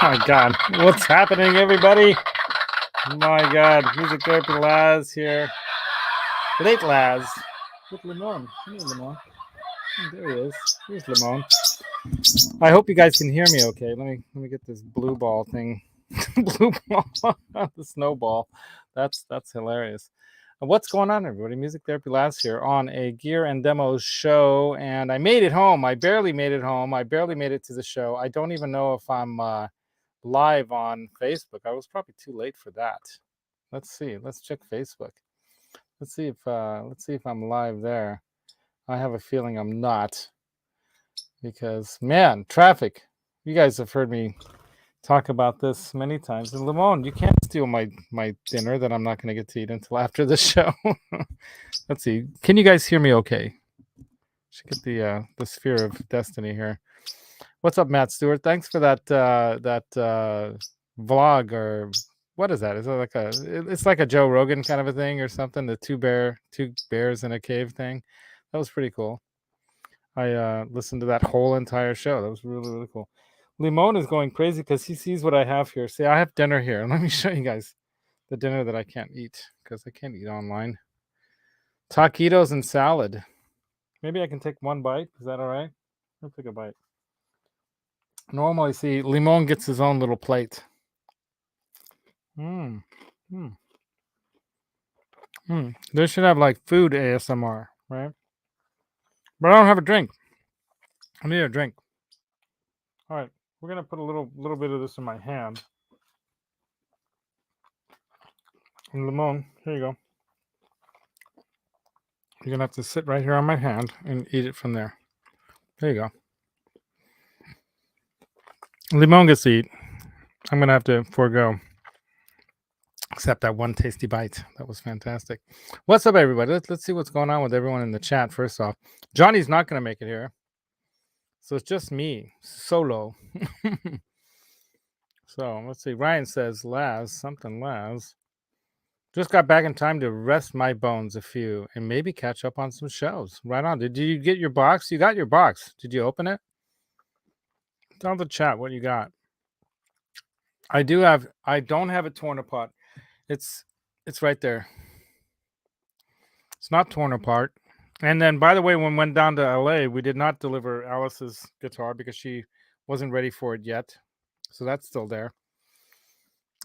my God, what's happening, everybody? My God, MusicTherapyLaz here. Late Laz with Limon. Come here, Limon. Oh, there he is. Here's Limon. I hope you guys can hear me okay. Let me get this blue ball thing. Blue ball, the snowball. That's hilarious. What's going on, everybody? MusicTherapyLaz here on a gear and demos show, and I made it home. I barely made it home. I barely made it to the show. I don't even know if I'm live on Facebook. I was probably too late for that. Let's see. Let's check Facebook. Let's see if I'm live there. I have a feeling I'm not, because man, traffic. You guys have heard me talk about this many times. And Limon, you can't steal my dinner that I'm not going to get to eat until after the show. Let's see. Can you guys hear me okay? Should get the sphere of destiny here. What's up, Matt Stewart? Thanks for that vlog, or what is that? Is it like it's like a Joe Rogan kind of a thing or something? The two bears in a cave thing. That was pretty cool. I listened to that whole entire show. That was really, really cool. Limon is going crazy because he sees what I have here. See, I have dinner here. Let me show you guys the dinner that I can't eat because I can't eat online. Taquitos and salad. Maybe I can take one bite. Is that all right? I'll take a bite. Normally, see, Limon gets his own little plate. They should have like food ASMR, right? But I don't have a drink. I need a drink. All right, we're gonna put a little bit of this in my hand. And Limon, here you go. You're gonna have to sit right here on my hand and eat it from there. There you go. Limon gets to eat. I'm gonna have to forego. Except that one tasty bite. That was fantastic. What's up, everybody? Let's see what's going on with everyone in the chat. First off, Johnny's not gonna make it here, so it's just me solo. So let's see. Ryan says, Laz. Just got back in time to rest my bones a few and maybe catch up on some shows. Right on. Did you get your box? You got your box. Did you open it? Tell the chat what you got. I don't have it torn apart. It's right there. It's not torn apart. And then, by the way, when we went down to LA, we did not deliver Alice's guitar because she wasn't ready for it yet. So that's still there.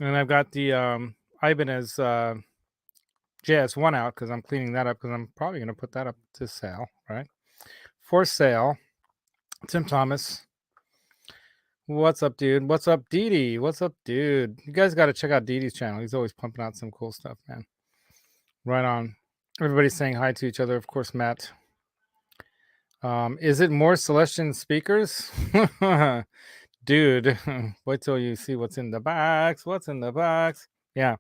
And I've got the Ibanez G.A.S. one out because I'm cleaning that up because I'm probably going to put that up to sale, right? For sale. Tim Thomas. What's up, dude? What's up, Dee? What's up, dude? You guys got to check out Dee's channel. He's always pumping out some cool stuff, man. Right on. Everybody's saying hi to each other. Of course, Matt. Is it more Celestian speakers? Dude, wait till you see what's in the box. What's in the box? Yeah.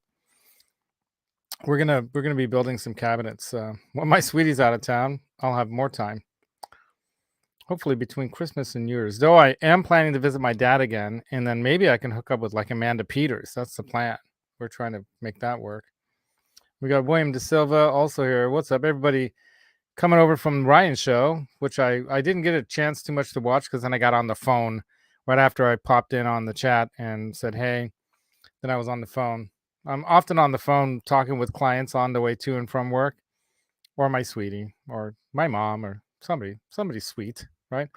We're gonna be building some cabinets. When my sweetie's out of town, I'll have more time. Hopefully between Christmas and New Year's. Though I am planning to visit my dad again, and then maybe I can hook up with like Amanda Peters. That's the plan. We're trying to make that work. We got William De Silva also here. What's up, everybody? Coming over from Ryan's show, which I didn't get a chance too much to watch because then I got on the phone right after I popped in on the chat and said, hey. Then I was on the phone. I'm often on the phone talking with clients on the way to and from work, or my sweetie, or my mom, or somebody sweet, right?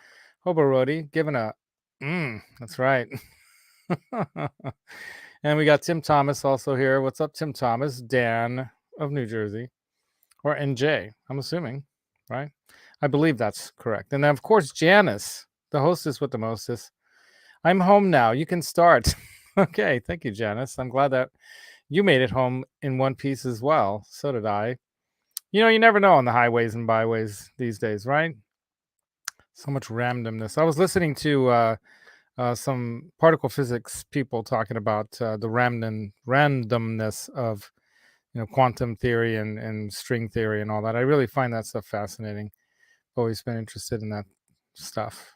Hobo Rody giving a, that's right. And we got Tim Thomas also here. What's up, Tim Thomas? Dan of New Jersey, or NJ, I'm assuming, right? I believe that's correct. And then, of course, Janice, the hostess with the mostest. I'm home now. You can start. Okay, thank you, Janice. I'm glad that you made it home in one piece as well. So did I. You know, you never know on the highways and byways these days, right? So much randomness. I was listening to some particle physics people talking about the randomness of, quantum theory and string theory and all that. I really find that stuff fascinating. Always been interested in that stuff,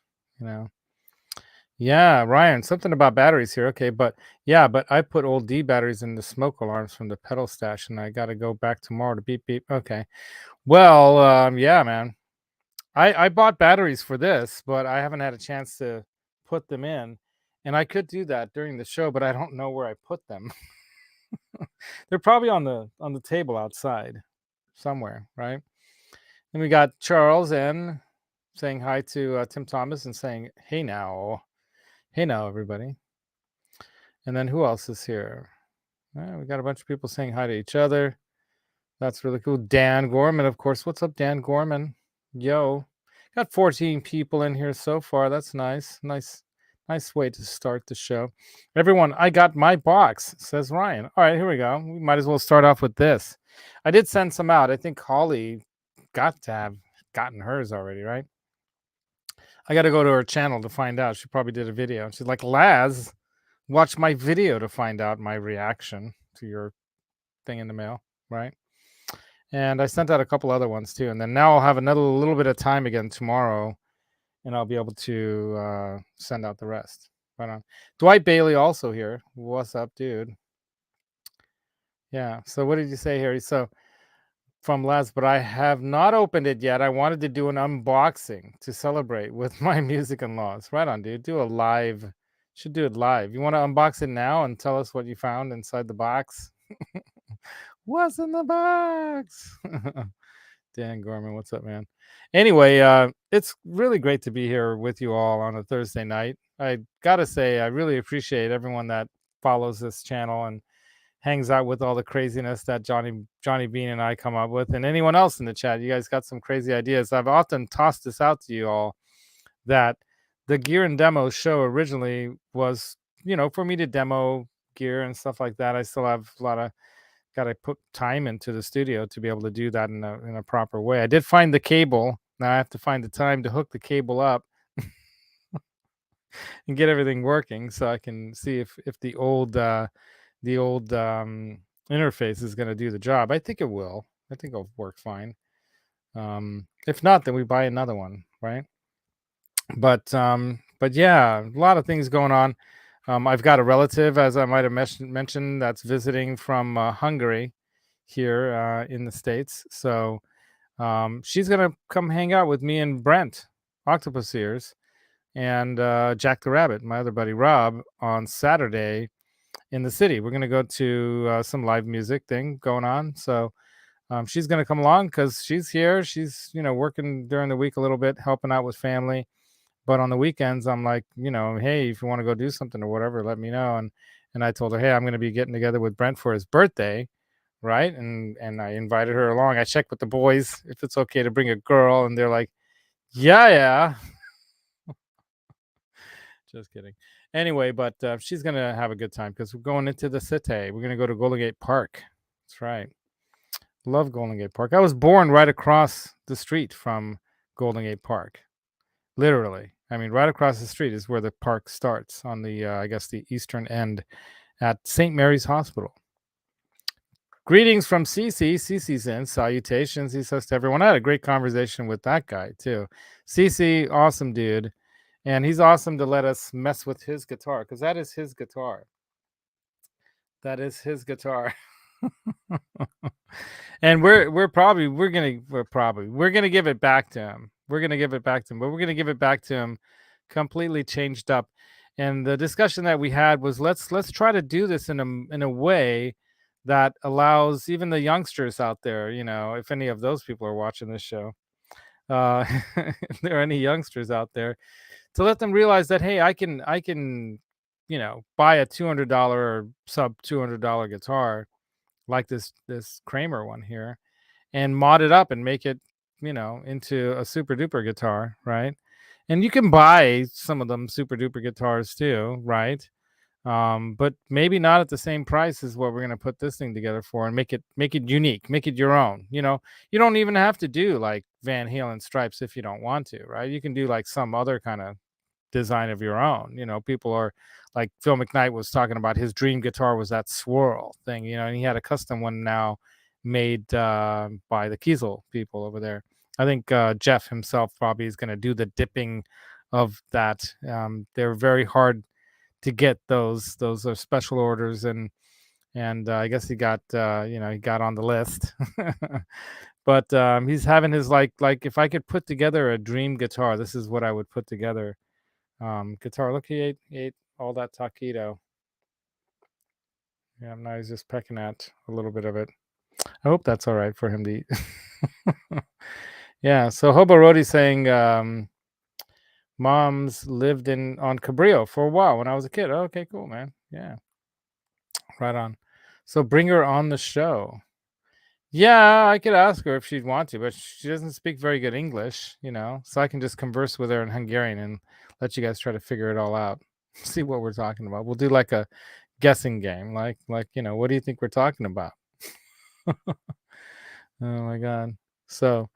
Yeah, Ryan, something about batteries here. Okay, but I put old D batteries in the smoke alarms from the pedal stash, and I got to go back tomorrow to beep beep. Okay, well, yeah, man. I bought batteries for this, but I haven't had a chance to put them in. And I could do that during the show, but I don't know where I put them. They're probably on the table outside somewhere, right? And we got Charles N saying hi to Tim Thomas and saying, hey now, everybody. And then who else is here? We got a bunch of people saying hi to each other. That's really cool. Dan Gorman, of course. What's up, Dan Gorman? Yo. Got 14 people in here so far. That's nice. Nice way to start the show. Everyone, I got my box, says Ryan. All right, here we go. We might as well start off with this. I did send some out. I think Holly got to have gotten hers already, right? I got to go to her channel to find out. She probably did a video. She's like, Laz, watch my video to find out my reaction to your thing in the mail, right? And I sent out a couple other ones too. And then now I'll have another little bit of time again tomorrow, and I'll be able to send out the rest. Right on. Dwight Bailey also here. What's up, dude? Yeah. So what did you say here? So from Laz, but I have not opened it yet. I wanted to do an unboxing to celebrate with my music and laws. Right on, dude. Do a live. Should do it live. You want to unbox it now and tell us what you found inside the box? What's in the box? Dan Gorman, what's up, man? Anyway, it's really great to be here with you all on a Thursday night. I gotta say, I really appreciate everyone that follows this channel and hangs out with all the craziness that Johnny Beane and I come up with, and anyone else in the chat. You guys got some crazy ideas. I've often tossed this out to you all that the Gear and Demo show originally was, for me to demo gear and stuff like that. I still have a lot of got to put time into the studio to be able to do that in a proper way. I did find the cable. Now I have to find the time to hook the cable up and get everything working so I can see if the old interface is going to do the job. I think it will. I think it'll work fine. If not, then we buy another one, right? But yeah, a lot of things going on. I've got a relative, as I might have mentioned, that's visiting from Hungary here in the States. So she's going to come hang out with me and Brent, Octopus Ears, and Jack the Rabbit, my other buddy Rob, on Saturday in the city. We're going to go to some live music thing going on. So she's going to come along because she's here. She's, working during the week a little bit, helping out with family. But on the weekends, I'm like, hey, if you want to go do something or whatever, let me know. And I told her, hey, I'm going to be getting together with Brent for his birthday, right? And I invited her along. I checked with the boys if it's okay to bring a girl, and they're like, yeah. Just kidding. Anyway, but she's going to have a good time because we're going into the city. We're going to go to Golden Gate Park. That's right. Love Golden Gate Park. I was born right across the street from Golden Gate Park. Literally. I mean, right across the street is where the park starts on the, I guess, the eastern end at St. Mary's Hospital. Greetings from CC. CC's in. Salutations, he says to everyone. I had a great conversation with that guy, too. CC, awesome dude. And he's awesome to let us mess with his guitar, because that is his guitar. That is his guitar. And we're gonna give it back to him. We're gonna give it back to him, but we're gonna give it back to him completely changed up. And the discussion that we had was let's try to do this in a way that allows even the youngsters out there, if any of those people are watching this show, if there are any youngsters out there, to let them realize that, hey, I can buy a $200 or sub $200 guitar like this KRAMER one here, and mod it up and make it, into a super duper guitar, right? And you can buy some of them super duper guitars too, right? But maybe not at the same price as what we're going to put this thing together for, and make it unique, make it your own. You don't even have to do like Van Halen stripes if you don't want to, right? You can do like some other kind of design of your own. People are like Phil McKnight was talking about his dream guitar was that swirl thing, and he had a custom one now made by the Kiesel people over there. I think Jeff himself probably is going to do the dipping of that. They're very hard to get. Those are special orders, and I guess he got he got on the list. But he's having his like if I could put together a dream guitar, this is what I would put together. Guitar, look, he ate all that taquito. Yeah, now he's just pecking at a little bit of it. I hope that's all right for him to eat. Yeah, so Hobarodi saying mom's lived on Cabrillo for a while when I was a kid. Oh, okay, cool, man. Yeah, right on. So bring her on the show. Yeah, I could ask her if she'd want to, but she doesn't speak very good English, so I can just converse with her in Hungarian and let you guys try to figure it all out. See what we're talking about. We'll do like a guessing game, like what do you think we're talking about? Oh my god. So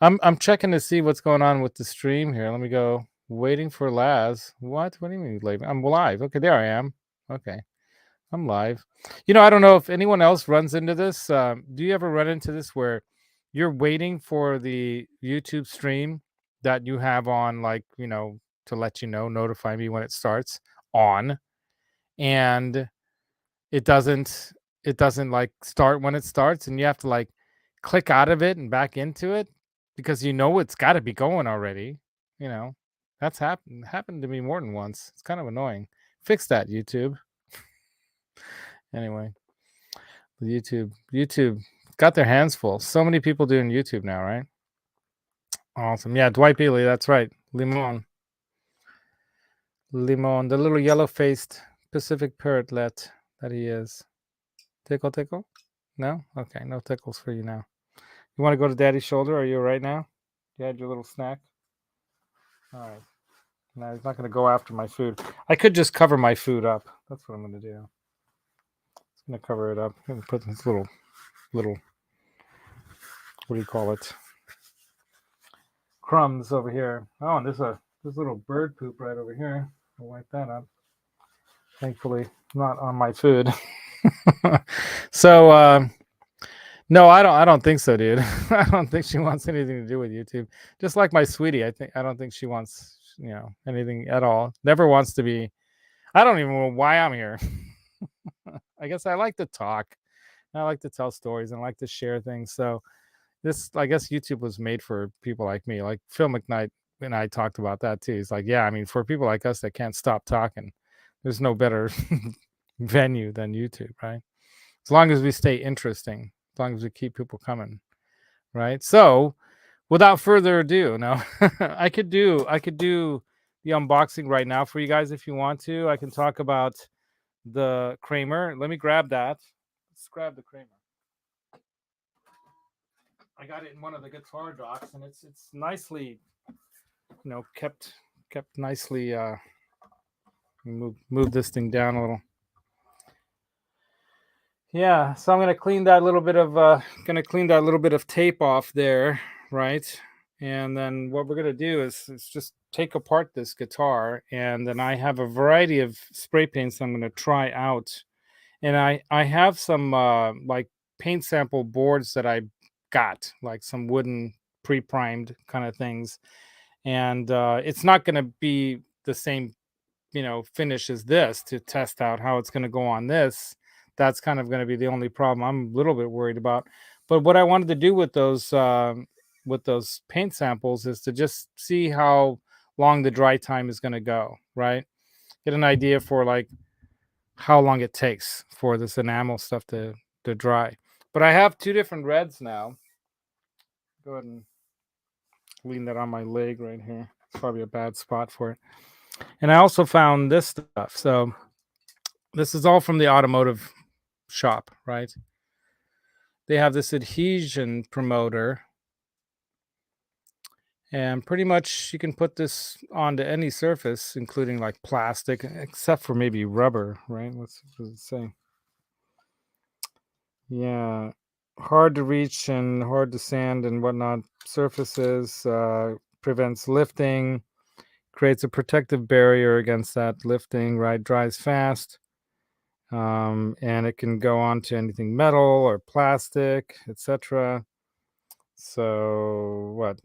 I'm checking to see what's going on with the stream here. Let me go. Waiting for Laz. What do you mean live? I'm live. Okay, there I am. Okay, I'm live. I don't know if anyone else runs into this. Do you ever run into this where you're waiting for the YouTube stream that you have on, like, to let notify me when it starts on, and it doesn't like start when it starts, and you have to like click out of it and back into it because it's got to be going already. That's happened to me more than once. It's kind of annoying. Fix that, YouTube. Anyway, YouTube got their hands full. So many people doing YouTube now, right? Awesome. Yeah, Dwight Bealey, that's right. Limon, the little yellow-faced Pacific parrotlet that he is. Tickle? No? Okay, no tickles for you now. You want to go to Daddy's shoulder? Are you all right now? You had your little snack? All right. No, he's not going to go after my food. I could just cover my food up. That's what I'm going to do. I'm going to cover it up. I'm going to put this little, what do you call it? Crumbs over here. Oh, and there's this little bird poop right over here. I'll wipe that up. Thankfully, not on my food. So, no, I don't think so, dude. I don't think she wants anything to do with YouTube. Just like my sweetie, I don't think she wants, anything at all. Never wants to be. I don't even know why I'm here. I guess I like to talk. I like to tell stories and I like to share things. So I guess YouTube was made for people like me. Like Phil McKnight and I talked about that too. He's like, yeah, I mean, for people like us that can't stop talking, there's no better venue than YouTube, right? As long as we stay interesting, as long as we keep people coming, right? So without further ado, no, I could do the unboxing right now for you guys if you want to. I can talk about the Kramer. Let me grab that. Let's grab the Kramer. I got it in one of the guitar docks, and it's nicely, kept nicely. Move this thing down a little. Yeah, so I'm gonna clean that little bit of tape off there, right? And then what we're gonna do is just take apart this guitar, and then I have a variety of spray paints I'm gonna try out, and I have some like paint sample boards that I got, like some wooden pre-primed kind of things, and it's not gonna be the same finish as this to test out how it's gonna go on this. That's kind of going to be the only problem I'm a little bit worried about. But what I wanted to do with those paint samples is to just see how long the dry time is going to go, right? Get an idea for like how long it takes for this enamel stuff to dry. But I have two different reds now. Go ahead and lean that on my leg right here. It's probably a bad spot for it. And I also found this stuff. So this is all from the automotive shop, right? They have this adhesion promoter, and pretty much you can put this onto any surface, including like plastic, except for maybe rubber, right? What does it say? Yeah, hard to reach and hard to sand and whatnot surfaces, prevents lifting, creates a protective barrier against that lifting, right? Dries fast. And it can go on to anything metal or plastic, etc. So what,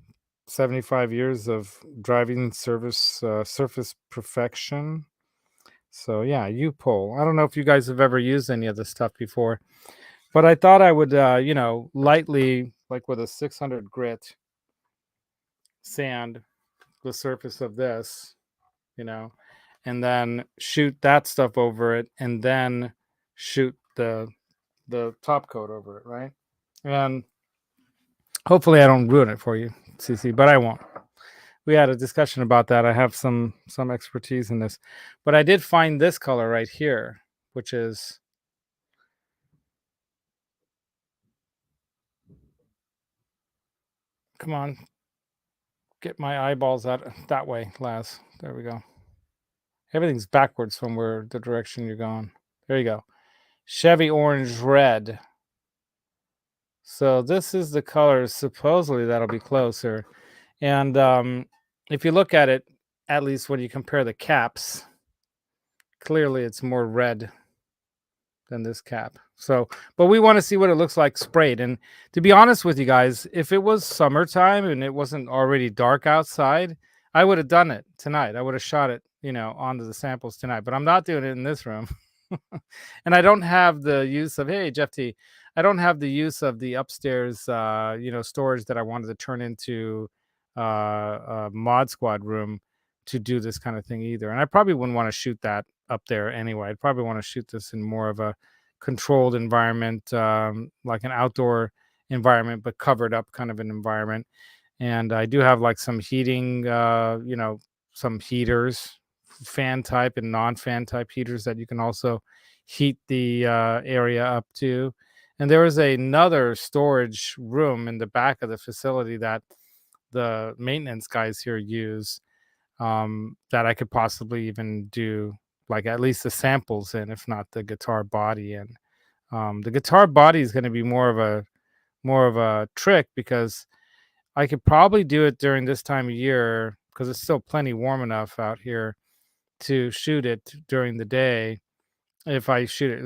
75 years of driving surface perfection. So yeah, U-Pole. I don't know if you guys have ever used any of this stuff before, but I thought I would lightly, like with a 600 grit, sand the surface of this, and then shoot that stuff over it, and then shoot the top coat over it, right? And hopefully I don't ruin it for you, CC, but I won't. We had a discussion about that. I have some expertise in this, but I did find this color right here, which is, come on, get my eyeballs out that way, Laz. There we go. Everything's backwards from where the direction you're going. There you go. Chevy orange red. So this is the color. Supposedly that'll be closer. And if you look at it, at least when you compare the caps, clearly it's more red than this cap. So, but we want to see what it looks like sprayed. And to be honest with you guys, if it was summertime and it wasn't already dark outside, I would have done it tonight. I would have shot it, onto the samples tonight, but I'm not doing it in this room. And I don't have the use of, hey, Jeff T, I don't have the use of the upstairs, storage that I wanted to turn into a mod squad room to do this kind of thing either. And I probably wouldn't want to shoot that up there anyway. I'd probably want to shoot this in more of a controlled environment, like an outdoor environment, but covered up kind of an environment. And I do have like some heating, some heaters, fan type and non-fan type heaters that you can also heat the area up to. And there is another storage room in the back of the facility that the maintenance guys here use, that I could possibly even do like at least the samples in, if not the guitar body. And the guitar body is going to be more of a trick, because I could probably do it during this time of year because it's still plenty warm enough out here to shoot it during the day. If I shoot it,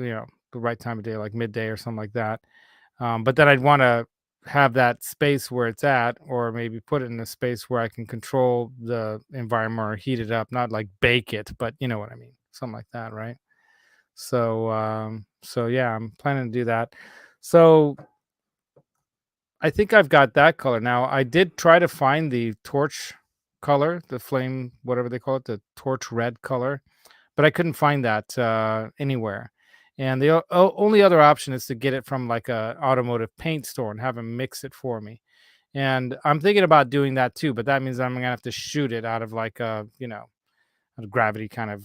the right time of day, like midday or something like that. But then I'd want to have that space where it's at, or maybe put it in a space where I can control the environment or heat it up, not like bake it, but you know what I mean, something like that, right? So yeah, I'm planning to do that. So I think I've got that color now. I did try to find the torch color, the flame, whatever they call it, the torch red color, but I couldn't find that anywhere. And the only other option is to get it from like a automotive paint store and have them mix it for me. And I'm thinking about doing that too, but that means I'm gonna have to shoot it out of like a gravity kind of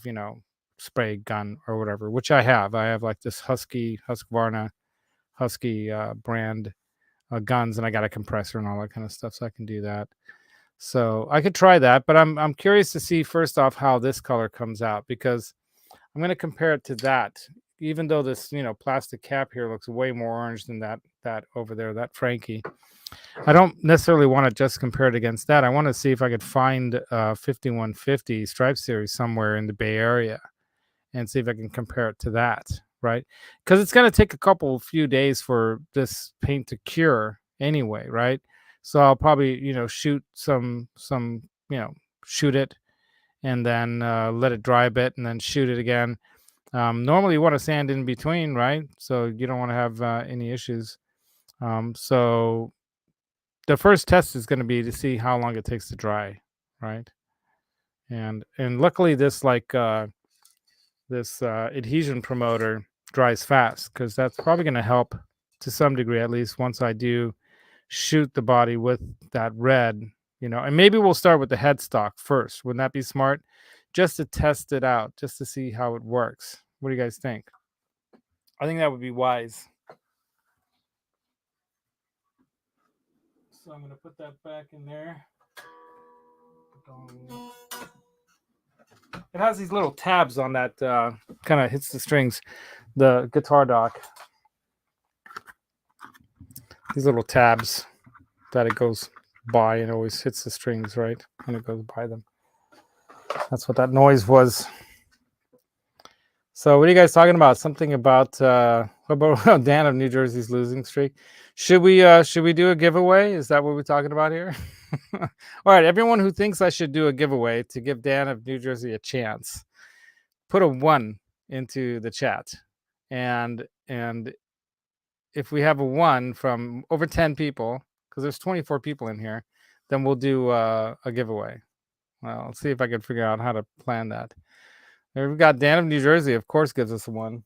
spray gun or whatever, which I have. I have like this Husqvarna brand guns, and I got a compressor and all that kind of stuff, so I can do that. So I could try that, but I'm curious to see first off how this color comes out, because I'm going to compare it to that. Even though this plastic cap here looks way more orange than that over there, that Frankie, I don't necessarily want to just compare it against that. I want to see if I could find 5150 Stripe Series somewhere in the Bay Area and see if I can compare it to that, right? Because it's going to take a few days for this paint to cure anyway, right? So I'll probably shoot shoot it, and then let it dry a bit, and then shoot it again. Normally you want to sand in between, right? So you don't want to have any issues. So the first test is going to be to see how long it takes to dry, right? And luckily this adhesion promoter dries fast, because that's probably going to help to some degree, at least once I do shoot the body with that red, and maybe we'll start with the headstock first. Wouldn't that be smart? Just to test it out, just to see how it works. What do you guys think? I think that would be wise. So I'm going to put that back in there. It has these little tabs on that, kind of hits the strings, the guitar dock. These little tabs that it goes by, and always hits the strings, right? When it goes by them. That's what that noise was. So what are you guys talking about? Something about Dan of New Jersey's losing streak. Should we do a giveaway? Is that what we're talking about here? All right, everyone who thinks I should do a giveaway to give Dan of New Jersey a chance, put a 1 into the chat. And if we have a 1 from over 10 people, because there's 24 people in here, then we'll do a giveaway. Well, I'll see if I can figure out how to plan that. Here we've got Dan of New Jersey, of course, gives us a 1.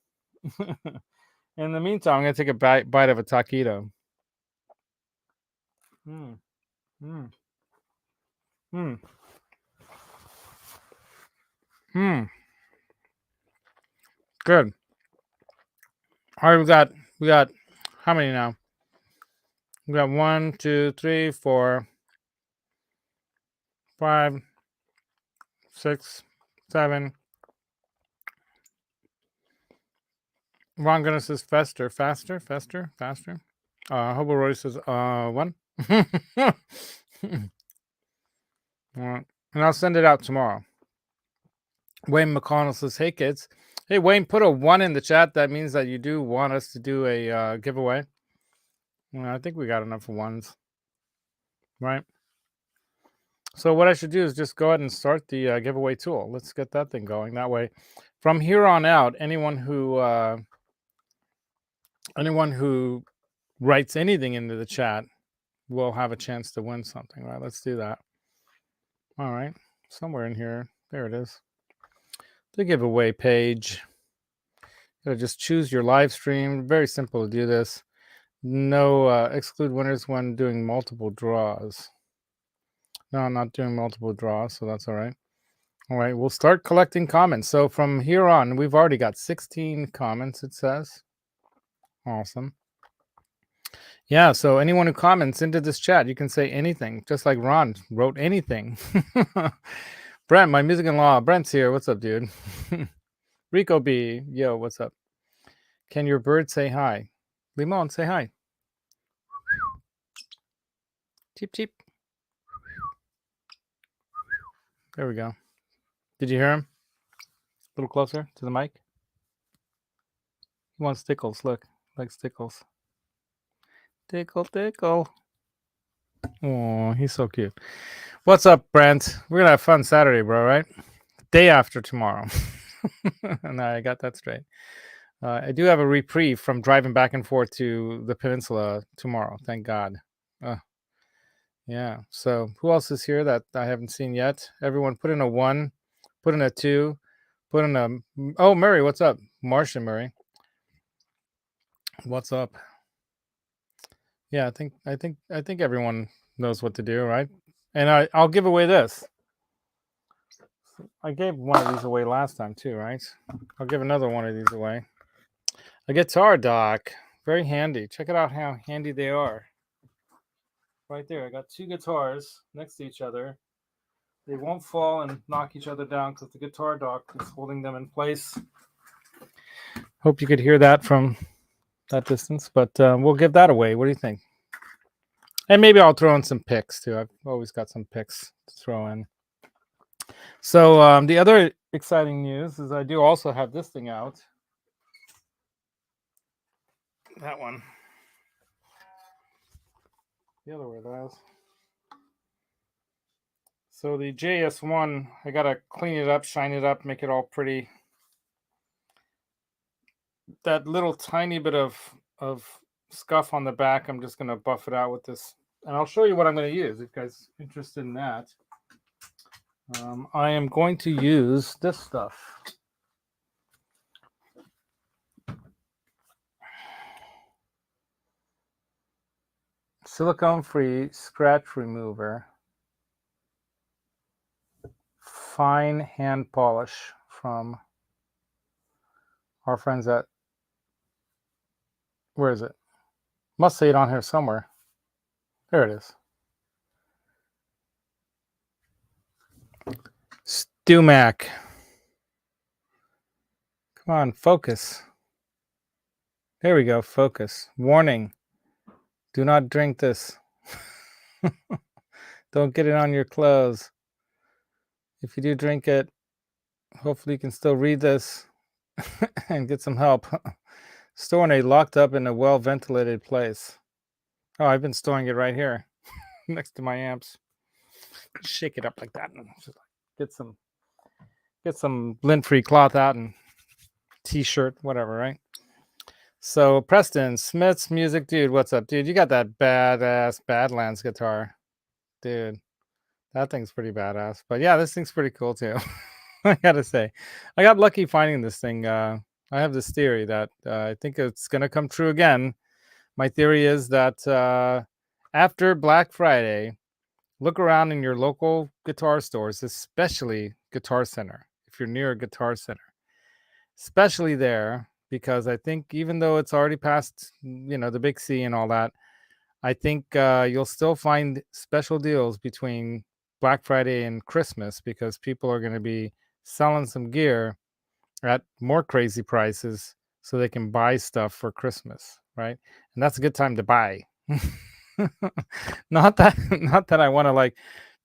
In the meantime, I'm going to take a bite of a taquito. Mm. Mm. Mm. Mm. Good. All right, we got how many now? We got 1, 2, 3, 4, 5, 6, 7. Ron Gunner says faster. Hobo Roy says 1. And I'll send it out tomorrow. Wayne McConnell says, hey kids. Hey Wayne, put a 1 in the chat. That means that you do want us to do a giveaway. Well, I think we got enough 1s, right? So what I should do is just go ahead and start the giveaway tool. Let's get that thing going. That way, from here on out, anyone who writes anything into the chat will have a chance to win something, right? Let's do that. All right, somewhere in here, there it is. The giveaway page. You gotta just choose your live stream. Very simple to do this. No exclude winners when doing multiple draws. No, I'm not doing multiple draws, so that's all right. All right, we'll start collecting comments. So from here on, we've already got 16 comments, it says. Awesome. Yeah, so anyone who comments into this chat, you can say anything, just like Ron wrote anything. Brent, my music-in-law, Brent's here. What's up, dude? Rico B, yo, what's up? Can your bird say hi? Limon, say hi. Cheep, cheep. There we go. Did you hear him? A little closer to the mic. He wants tickles. Look, likes tickles. Tickle, tickle. Oh, he's so cute. What's up, Brent? We're gonna have fun Saturday, bro, right? Day after tomorrow. And I got that straight. I do have a reprieve from driving back and forth to the peninsula tomorrow. Thank God. Yeah. So who else is here that I haven't seen yet? Everyone put in a 1, put in a 2, put in a... Oh, Murray, what's up? Marcia Murray. What's up? Yeah, I think everyone knows what to do, right? And I'll give away this. I gave one of these away last time too, right? I'll give another one of these away. A guitar dock. Very handy. Check it out how handy they are. Right there. I got 2 guitars next to each other. They won't fall and knock each other down because the guitar dock is holding them in place. Hope you could hear that from that distance, but we'll give that away. What do you think? And maybe I'll throw in some picks too. I've always got some picks to throw in. So the other exciting news is I do also have this thing out. That one. The other way, guys. So the G.A.S. one, I gotta clean it up, shine it up, make it all pretty. That little tiny bit of scuff on the back, I'm just gonna buff it out with this, and I'll show you what I'm gonna use. If you guys are interested in that, I am going to use this stuff. Silicone-free scratch remover. Fine hand polish from our friends at, where is it? Must say it on here somewhere. There it is. StewMac. Come on, focus. There we go, focus. Warning. Do not drink this. Don't get it on your clothes. If you do drink it, hopefully you can still read this and get some help. Storing it locked up in a well-ventilated place. Oh, I've been storing it right here next to my amps. Shake it up like that and just get some lint-free cloth out and t-shirt, whatever, right? So Preston Smith's music, dude, what's up, dude? You got that badass Badlands guitar, dude. That thing's pretty badass. But yeah, this thing's pretty cool too. I gotta say, I got lucky finding this thing. I have this theory that I think it's gonna come true again. My theory is that after Black Friday, look around in your local guitar stores, especially Guitar Center. If you're near a Guitar Center, especially there, because I think even though it's already past, the big C and all that, I think you'll still find special deals between Black Friday and Christmas because people are going to be selling some gear at more crazy prices so they can buy stuff for Christmas, right? And that's a good time to buy. not that I want to like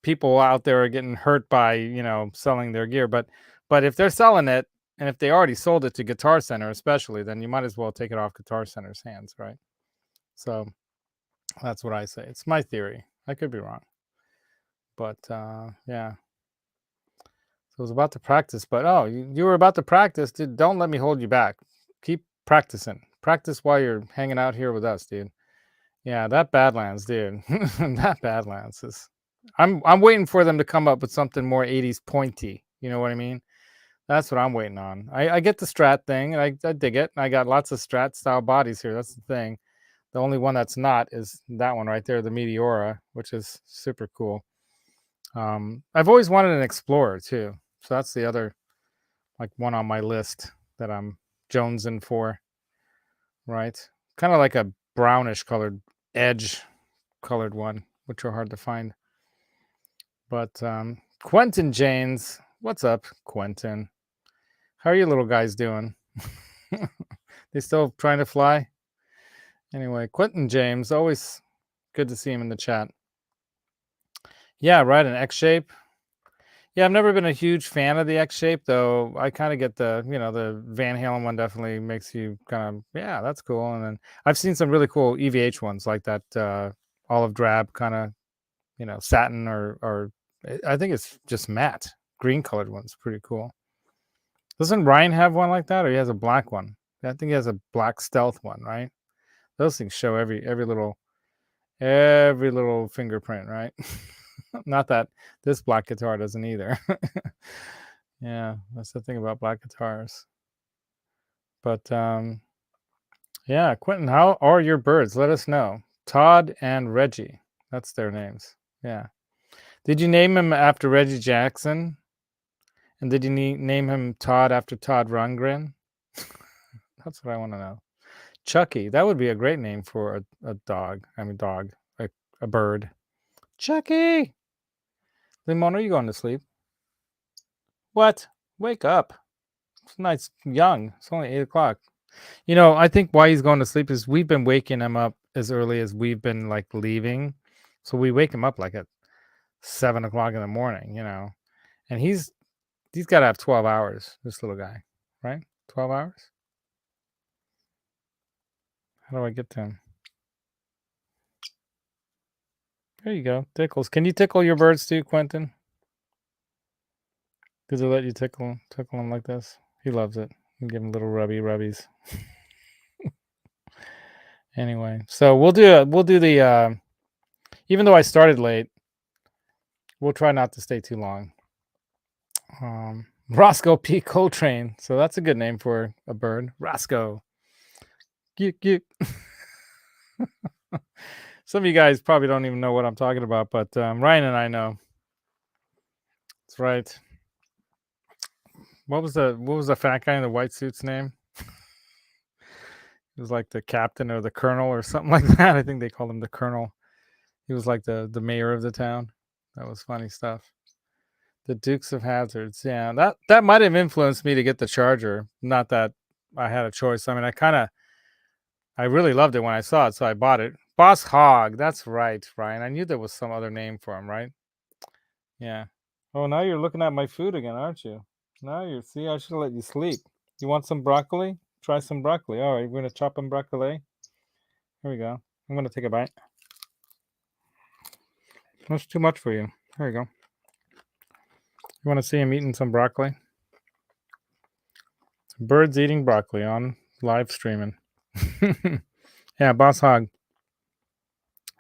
people out there are getting hurt by selling their gear, but if they're selling it and if they already sold it to Guitar Center especially, then you might as well take it off Guitar Center's hands, right? So that's what I say. It's my theory. I could be wrong, but yeah. So I was about to practice, but oh, you were about to practice, dude. Don't let me hold you back. Keep practicing. Practice while you're hanging out here with us, dude. Yeah, that Badlands, dude. That Badlands is. I'm waiting for them to come up with something more 80s pointy. You know what I mean? That's what I'm waiting on. I get the Strat thing, and I dig it. I got lots of Strat style bodies here. That's the thing. The only one that's not is that one right there, the Meteora, which is super cool. I've always wanted an Explorer too, so that's the other like one on my list that I'm jonesing for. Right, kind of like a brownish colored edge colored one, which are hard to find. But Quentin James, what's up, Quentin? How are you little guys doing? They still trying to fly? Anyway, Quentin James, always good to see him in the chat. Yeah, right, an X shape. Yeah, I've never been a huge fan of the X shape, though. I kind of get the Van Halen one definitely makes you kind of, yeah, that's cool. And then I've seen some really cool EVH ones like that olive drab kind of, satin or I think it's just matte green colored one's pretty cool. Doesn't Ryan have one like that, or he has a black one? I think he has a black stealth one, right? Those things show every little fingerprint, right? Not that this black guitar doesn't either. Yeah, that's the thing about black guitars. But yeah, Quentin, how are your birds? Let us know. Todd and Reggie, that's their names. Yeah. Did you name him after Reggie Jackson? And did you name him Todd after Todd Rundgren? That's what I want to know. Chucky, that would be a great name for a dog. I mean, a bird. Chucky! Limon, are you going to sleep? What? Wake up. It's nice, young. It's only 8 o'clock. I think why he's going to sleep is we've been waking him up as early as we've been like leaving. So we wake him up like at 7 o'clock in the morning, and he's got to have 12 hours, this little guy, right? 12 hours? How do I get to him? There you go. Tickles. Can you tickle your birds too, Quentin? Does it let you tickle him like this? He loves it. You give him little rubbies. Anyway, so we'll do the even though I started late, we'll try not to stay too long. Roscoe P. Coltrane. So that's a good name for a bird. Roscoe. Cute. Some of you guys probably don't even know what I'm talking about, but Ryan and I know. That's right. What was the fat guy in the white suit's name? He was like the captain or the colonel or something like that. I think they called him the colonel. He was like the mayor of the town. That was funny stuff. The Dukes of Hazzards. Yeah, that might have influenced me to get the Charger. Not that I had a choice. I mean, I really loved it when I saw it, so I bought it. Boss Hog. That's right, Ryan. I knew there was some other name for him, right? Yeah. Oh, now you're looking at my food again, aren't you? Now I should let you sleep. You want some broccoli? Try some broccoli. All right, we're going to chop some broccoli. Here we go. I'm going to take a bite. That's too much for you. Here we go. You want to see him eating some broccoli? Birds eating broccoli on live streaming. Yeah, Boss Hog.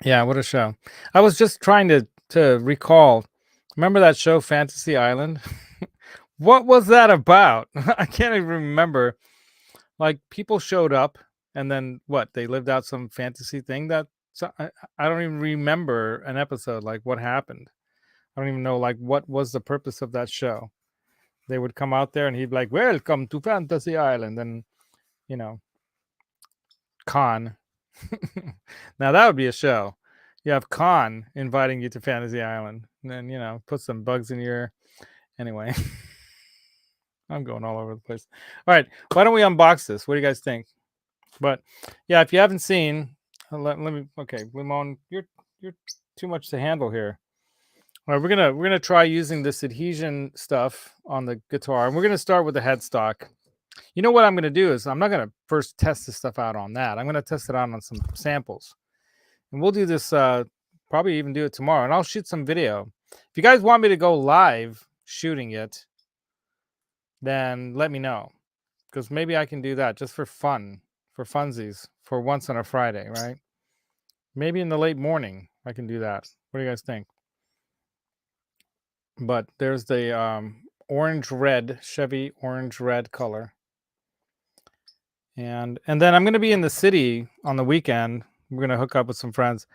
Yeah, what a show. I was just trying to recall. Remember that show, Fantasy Island? What was that about? I can't even remember. Like people showed up and then what? They lived out some fantasy thing that I don't even remember an episode, like what happened. I don't even know like what was the purpose of that show. They would come out there and he'd be like, "Welcome to Fantasy Island," and you know, Khan. Now that would be a show. You have Khan inviting you to Fantasy Island, and then put some bugs in your ear. Anyway, I'm going all over the place. All right, why don't we unbox this? What do you guys think? But yeah, if you haven't seen, let me. Okay, Limon, you're too much to handle here. All right, we're gonna try using this adhesion stuff on the guitar, and we're gonna start with the headstock. You know what I'm gonna do is I'm not gonna first test this stuff out on that. I'm gonna test it out on some samples, and we'll do this. Probably even do it tomorrow, and I'll shoot some video. If you guys want me to go live shooting it, then let me know, because maybe I can do that just for fun, for funsies, for once on a Friday, right? Maybe in the late morning I can do that. What do you guys think? But there's the orange red, Chevy orange red color. And then I'm going to be in the city on the weekend. We're going to hook up with some friends,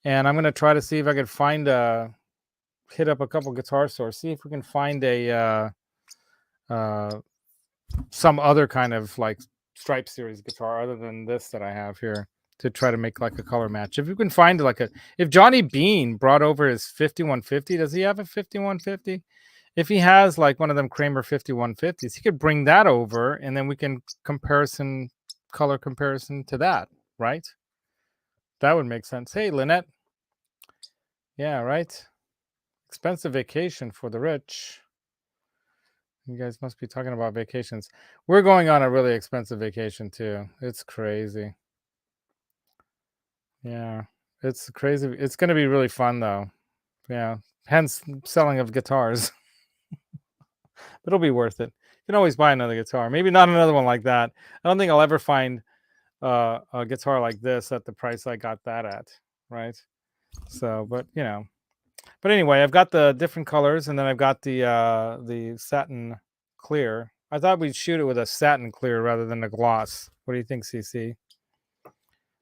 and I'm going to try to see if I could find hit up a couple guitar stores, see if we can find a some other kind of like Stripe series guitar other than this that I have here, to try to make like a color match. If you can find like if Johnny Beane brought over his 5150, does he have a 5150? If he has like one of them Kramer 5150s, he could bring that over, and then we can color comparison to that, right? That would make sense. Hey, Lynette. Yeah, right. Expensive vacation for the rich. You guys must be talking about vacations. We're going on a really expensive vacation too. It's crazy. Yeah, it's crazy. It's going to be really fun though. Yeah, hence selling of guitars. But it'll be worth it. You can always buy another guitar. Maybe not another one like that. I don't think I'll ever find a guitar like this at the price I got that at, right? So, but but anyway, I've got the different colors, and then I've got the satin clear. I thought we'd shoot it with a satin clear rather than a gloss. What do you think, CC?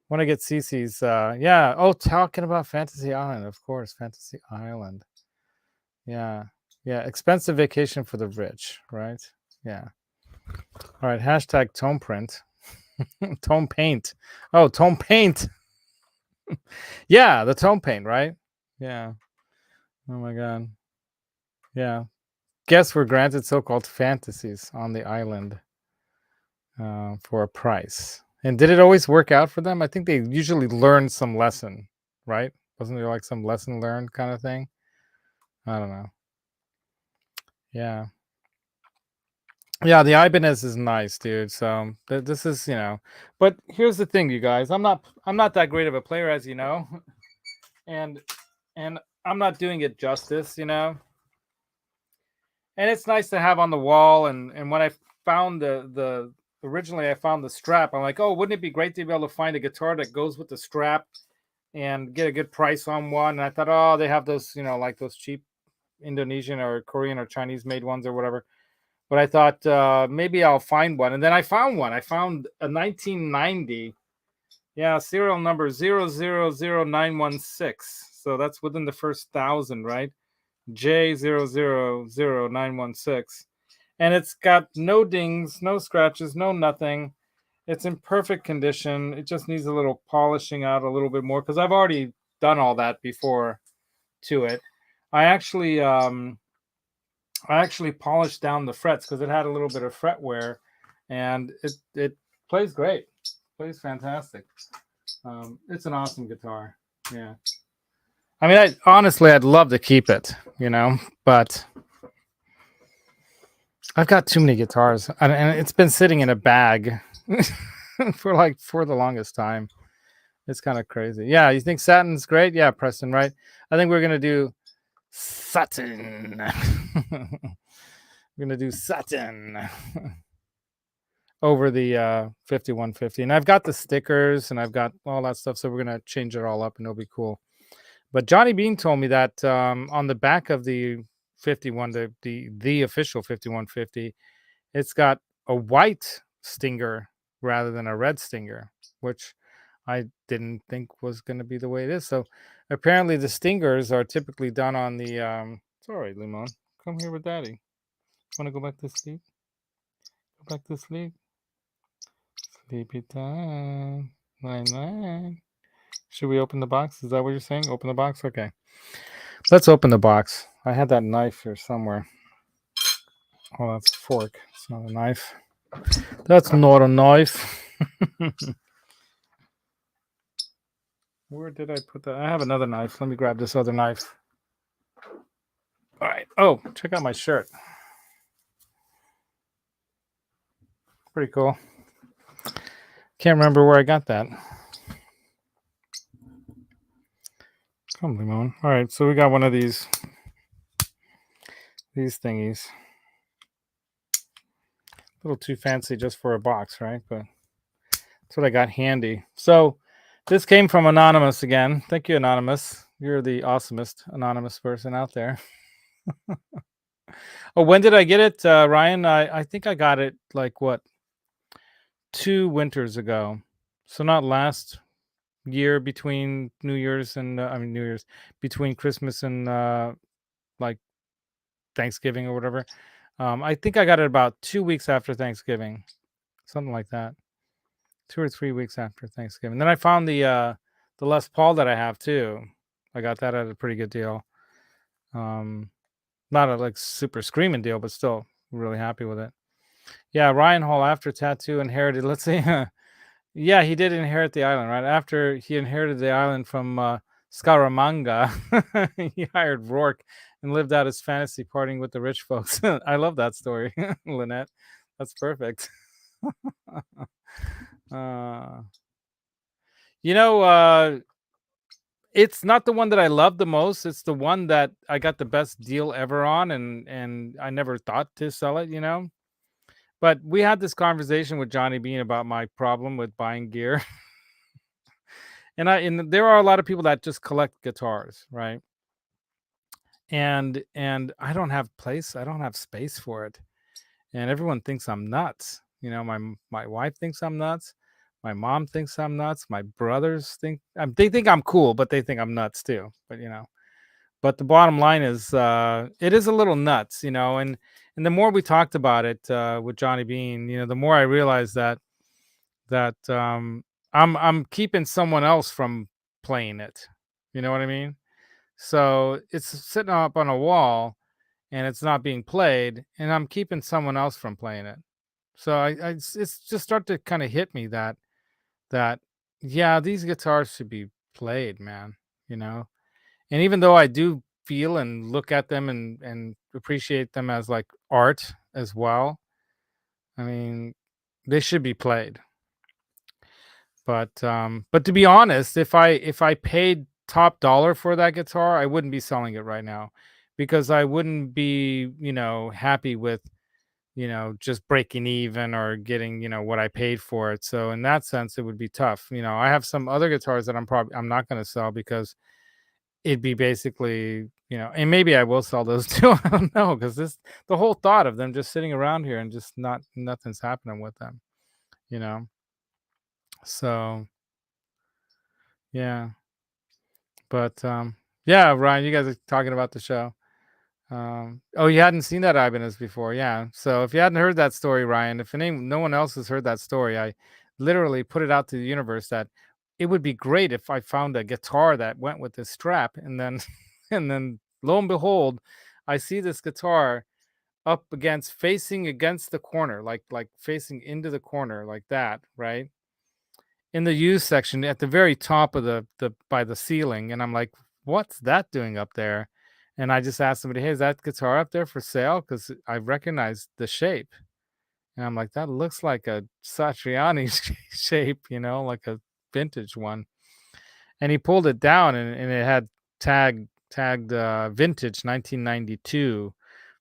Want to get CC's? Yeah. Oh, talking about Fantasy Island, of course, Fantasy Island. Yeah. Yeah, expensive vacation for the rich, right? Yeah. All right, hashtag tone print. Tone paint. Oh, tone paint. Yeah, the tone paint, right? Yeah. Oh my God. Yeah. Guests were granted so-called fantasies on the island for a price. And did it always work out for them? I think they usually learned some lesson, right? Wasn't there like some lesson learned kind of thing? I don't know. Yeah. Yeah, the Ibanez is nice, dude. So this is, but here's the thing, you guys. I'm not that great of a player, as you know, and I'm not doing it justice, And it's nice to have on the wall. And when I found originally I found the strap, I'm like, oh, wouldn't it be great to be able to find a guitar that goes with the strap and get a good price on one? And I thought, oh, they have those, like those cheap Indonesian or Korean or Chinese made ones or whatever. But I thought maybe I'll find one. And then I found one. I found a 1990. Yeah, serial number 000916. So that's within the first 1,000, right? J000916. And it's got no dings, no scratches, no nothing. It's in perfect condition. It just needs a little polishing out a little bit more, because I've already done all that before to it. I actually polished down the frets because it had a little bit of fret wear, and it plays great. Plays fantastic. It's an awesome guitar. Yeah. I mean, I'd love to keep it, but I've got too many guitars, and it's been sitting in a bag for the longest time. It's kind of crazy. Yeah, you think satin's great? Yeah, Preston, right? I think we're gonna do satin. We're gonna do satin over the 5150, and I've got the stickers and I've got all that stuff, so we're gonna change it all up and it'll be cool. But Johnny Beane told me that on the back of the 51, the official 5150, it's got a white stinger rather than a red stinger, which I didn't think was going to be the way it is. So apparently the stingers are typically done on the sorry, Limon, come here with daddy. Want to go back to sleep? Go back to sleep. Sleepy time. Night. Should we open the box? Is that what you're saying? Open the box? Okay. Let's open the box. I had that knife here somewhere. Oh, that's a fork. It's not a knife. That's not a knife. Where did I put that? I have another knife. Let me grab this other knife. All right. Oh, check out my shirt. Pretty cool. Can't remember where I got that. Come, Limon. All right. So we got one of these thingies. A little too fancy just for a box, right? But that's what I got handy. So this came from Anonymous again. Thank you, Anonymous. You're the awesomest anonymous person out there. Oh, when did I get it, Ryan? I think I got it like what, 2 winters ago. So not last year between New Year's and New Year's, between Christmas and like Thanksgiving or whatever. I think I got it about 2 weeks after Thanksgiving, something like that. 2 or 3 weeks after Thanksgiving. Then I found the Les Paul that I have too. I got that at a pretty good deal. Not a like super screaming deal, but still really happy with it. Yeah, Ryan Hall, after Tattoo inherited, let's see. Yeah, he did inherit the island, right? After he inherited the island from Scaramanga, he hired Rourke and lived out his fantasy partying with the rich folks. I love that story, Lynette. That's perfect. It's not the one that I love the most. It's the one that I got the best deal ever on, and I never thought to sell it, But we had this conversation with Johnny Beane about my problem with buying gear. and there are a lot of people that just collect guitars, right? And I don't have space for it. And everyone thinks I'm nuts. My wife thinks I'm nuts. My mom thinks I'm nuts. My brothers they think I'm cool, but they think I'm nuts too. But the bottom line is, it is a little nuts, and the more we talked about it with Johnny Beane, the more I realized that I'm keeping someone else from playing it. You know what I mean? So it's sitting up on a wall and it's not being played, and I'm keeping someone else from playing it. So it's just start to kind of hit me that yeah, these guitars should be played, man. And even though I do feel and look at them and appreciate them as like art as well, I mean, they should be played. But to be honest, if I paid top dollar for that guitar, I wouldn't be selling it right now, because I wouldn't be, happy with, just breaking even or getting, what I paid for it. So in that sense, it would be tough. I have some other guitars that I'm not going to sell, because it'd be basically, and maybe I will sell those too. I don't know, because the whole thought of them just sitting around here and just nothing's happening with them, So yeah. But yeah, Ryan, you guys are talking about the show. Oh, you hadn't seen that Ibanez before, yeah. So if you hadn't heard that story, Ryan, if no one else has heard that story, I literally put it out to the universe that it would be great if I found a guitar that went with this strap, and then and then lo and behold, I see this guitar up facing against the corner, like facing into the corner like that, right? In the used section at the very top of the by the ceiling, and I'm like, what's that doing up there? And I just asked somebody, hey, is that guitar up there for sale? Because I recognized the shape. And I'm like, that looks like a Satriani shape, like a vintage one. And he pulled it down, and it had tagged vintage 1992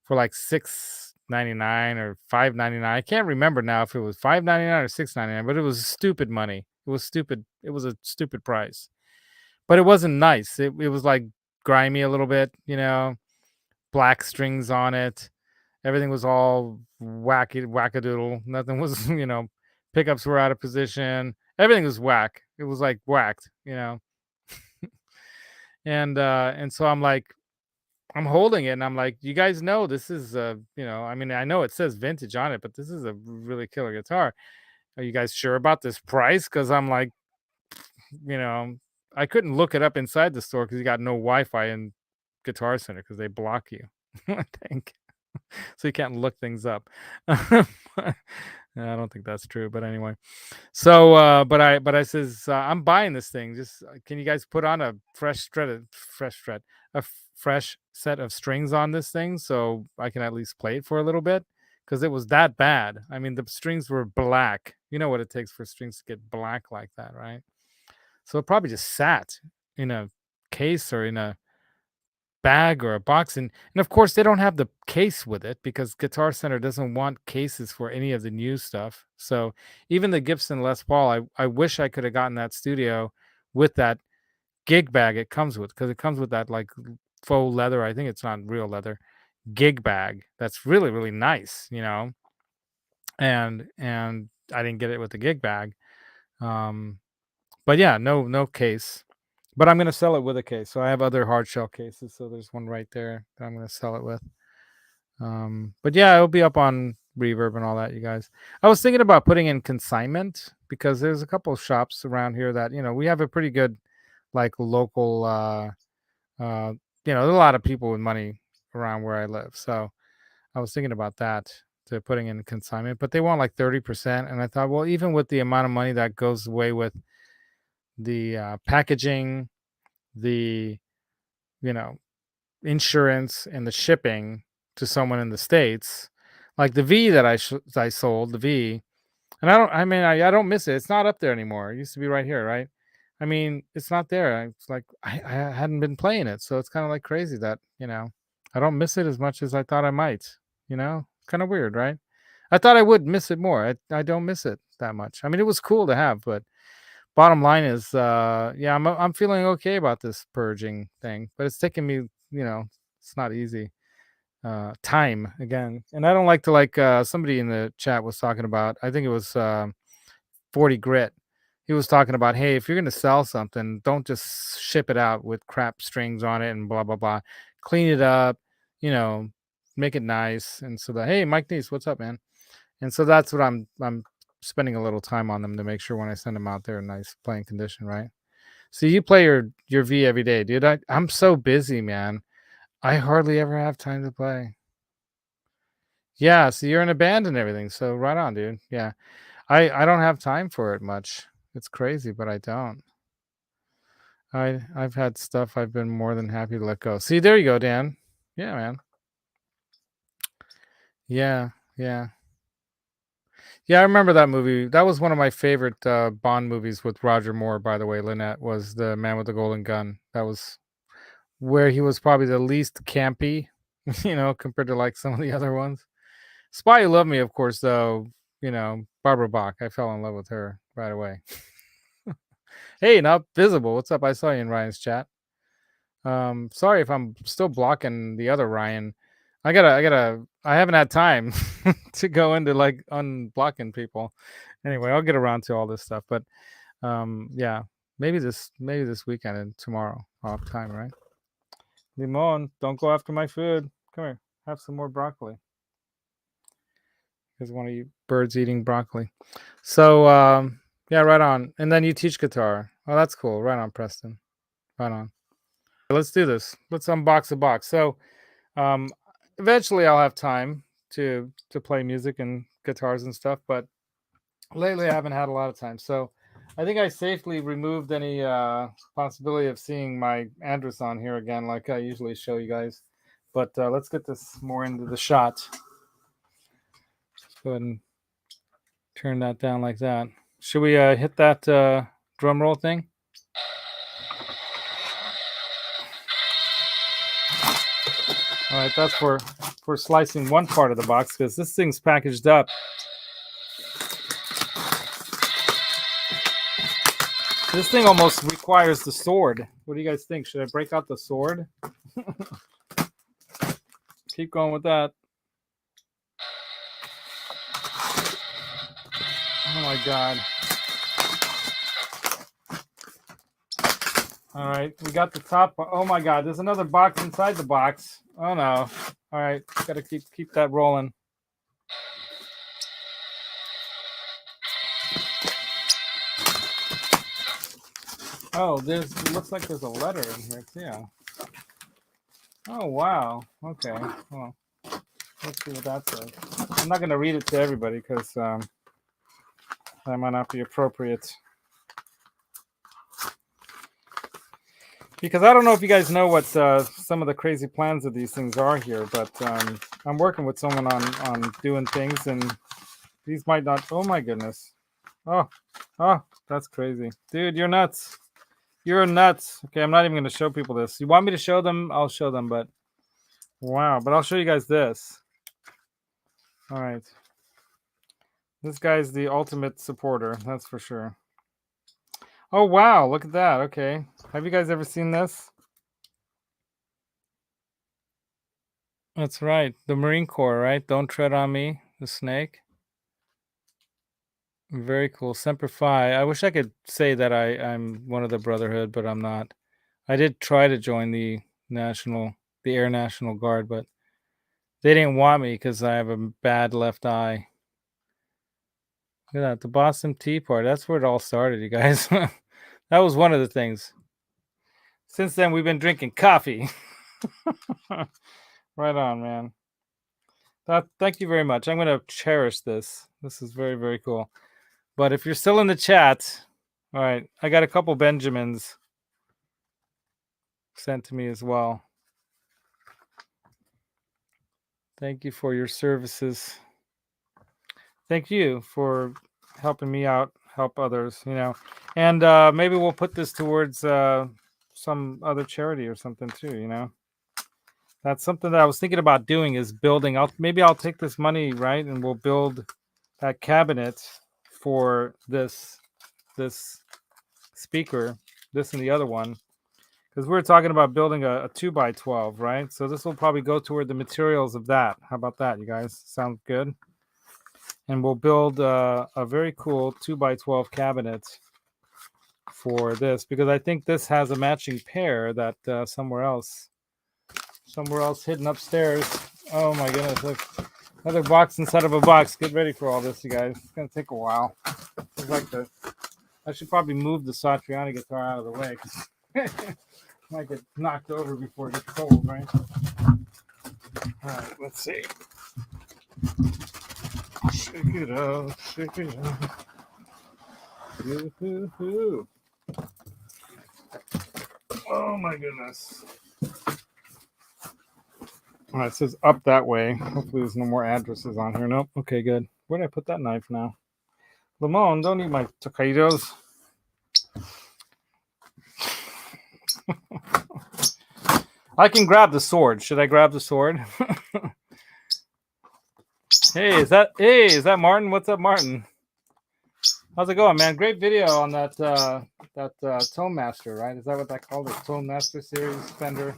for like $6.99 or $5.99. I can't remember now if it was $5.99 or $6.99, but it was stupid money. It was stupid. It was a stupid price, but it wasn't nice. It was like grimy a little bit, black strings on it. Everything was all wackadoodle. Nothing was, pickups were out of position. Everything was whack. It was like whacked, and so I'm like, I'm holding it and I'm like, you guys know this is I mean, I know it says vintage on it, but this is a really killer guitar. Are you guys sure about this price? Because I'm like, I couldn't look it up inside the store because you got no Wi-Fi in Guitar Center because they block you, I think. So you can't look things up. I don't think that's true, but anyway. So, but I says I'm buying this thing. Just can you guys put on a fresh set of strings on this thing so I can at least play it for a little bit because it was that bad. I mean, the strings were black. You know what it takes for strings to get black like that, right? So it probably just sat in a case or in a bag or a box, and of course they don't have the case with it because Guitar Center doesn't want cases for any of the new stuff. So even the Gibson Les Paul, I wish I could have gotten that studio with that gig bag it comes with, because it comes with that like faux leather, I think it's not real leather, gig bag that's really, really nice, and I didn't get it with the gig bag. But yeah, no case. But I'm going to sell it with a case. So I have other hard shell cases. So there's one right there that I'm going to sell it with. But yeah, it'll be up on Reverb and all that, you guys. I was thinking about putting in consignment because there's a couple of shops around here that, we have a pretty good, like, local, there's a lot of people with money around where I live. So I was thinking about that, to putting in consignment, but they want like 30%. And I thought, well, even with the amount of money that goes away with the packaging, the insurance, and the shipping to someone in the States, like the V that I sold, the V, and I don't miss it. It's not up there anymore. It used to be right here, right? I mean, it's not there. It's like I hadn't been playing it, so it's kind of like crazy that I don't miss it as much as I thought I might. Kind of weird, right? I thought I would miss it more. I don't miss it that much. I mean, it was cool to have, but bottom line is, I'm feeling okay about this purging thing, but it's taking me, it's not easy. Time again, and I don't like to somebody in the chat was talking about. I think it was 40 Grit. He was talking about, hey, if you're gonna sell something, don't just ship it out with crap strings on it and blah blah blah. Clean it up, make it nice, and so that, hey, Mike Neese, what's up, man? And so that's what I'm spending a little time on them to make sure when I send them out, they're in nice playing condition, right? So you play your V every day, dude. I'm so busy, man. I hardly ever have time to play. Yeah, so you're in a band and everything, so right on, dude. Yeah, I don't have time for it much. It's crazy, but I don't. I've had stuff I've been more than happy to let go. See, there you go, Dan. Yeah, man. Yeah. Yeah, I remember that movie. That was one of my favorite Bond movies with Roger Moore, by the way. Lynette was the Man with the Golden Gun. That was where he was probably the least campy, compared to like some of the other ones. Spy Who Loved Me, of course, though, Barbara Bach. I fell in love with her right away. Hey, not visible. What's up? I saw you in Ryan's chat. Sorry if I'm still blocking the other Ryan. I haven't had time to go into like unblocking people. Anyway, I'll get around to all this stuff, but yeah, maybe this weekend and tomorrow I'll have time, right? Limon, don't go after my food. Come here, have some more broccoli. Because one of you birds eating broccoli. So yeah, right on. And then you teach guitar. Oh, that's cool. Right on, Preston. Right on. Let's do this. Let's unbox the box. So eventually I'll have time to play music and guitars and stuff, but lately I haven't had a lot of time. So I think I safely removed any possibility of seeing my Andrus on here again, like I usually show you guys. But let's get this more into the shot. Let's go ahead and turn that down like that. Should we hit that drum roll thing? All right, that's for slicing one part of the box because this thing's packaged up. This thing almost requires the sword. What do you guys think? Should I break out the sword? Keep going with that. Oh my God. All right, we got the top. Oh my God, there's another box inside the box. Oh no. All right, gotta keep that rolling. Oh, it looks like there's a letter in here too. Oh wow. Okay. Well, let's see what that says. I'm not gonna read it to everybody because that might not be appropriate. Because I don't know if you guys know what some of the crazy plans of these things are here, but I'm working with someone on doing things, and these might not. Oh my goodness! Oh, that's crazy, dude. You're nuts. You're nuts. Okay, I'm not even going to show people this. You want me to show them? I'll show them, but wow. But I'll show you guys this. All right. This guy's the ultimate supporter. That's for sure. Oh wow! Look at that. Okay. Have you guys ever seen this? That's right. The Marine Corps, right? Don't tread on me, the snake. Very cool. Semper Fi. I wish I could say that I'm one of the Brotherhood, but I'm not. I did try to join the Air National Guard, but they didn't want me because I have a bad left eye. Look at that. The Boston Tea Party. That's where it all started, you guys. That was one of the things. Since then, we've been drinking coffee. Right on, man. Thank you very much. I'm going to cherish this. This is very, very cool. But if you're still in the chat, all right, I got a couple Benjamins sent to me as well. Thank you for your services. Thank you for helping me out, help others, And maybe we'll put this towards some other charity or something too, That's something that I was thinking about doing is building. Maybe I'll take this money, right, and we'll build that cabinet for this speaker, this and the other one, because we're talking about building a 2x12, right? So this will probably go toward the materials of that. How about that, you guys? Sounds good. And we'll build a very cool 2x12 cabinet for this, because I think this has a matching pair that somewhere else hidden upstairs. Oh my goodness, look. Another box inside of a box. Get ready for all this, you guys. It's going to take a while. It's like I should probably move the Satriani guitar out of the way, because it might get knocked over before it gets cold, right? All right, let's see. Shake it out, shake it out. Hoo-hoo-hoo. Oh my goodness. All right, it says up that way. Hopefully there's no more addresses on here. Nope. Okay, good. Where did I put that knife now? Lamone, don't eat my taquitos. I can grab the sword. Should I grab the sword? Hey, is that Martin? What's up, Martin? How's it going, man? Great video on that Tone Master, right? Is that what that called? The Tone Master series Fender.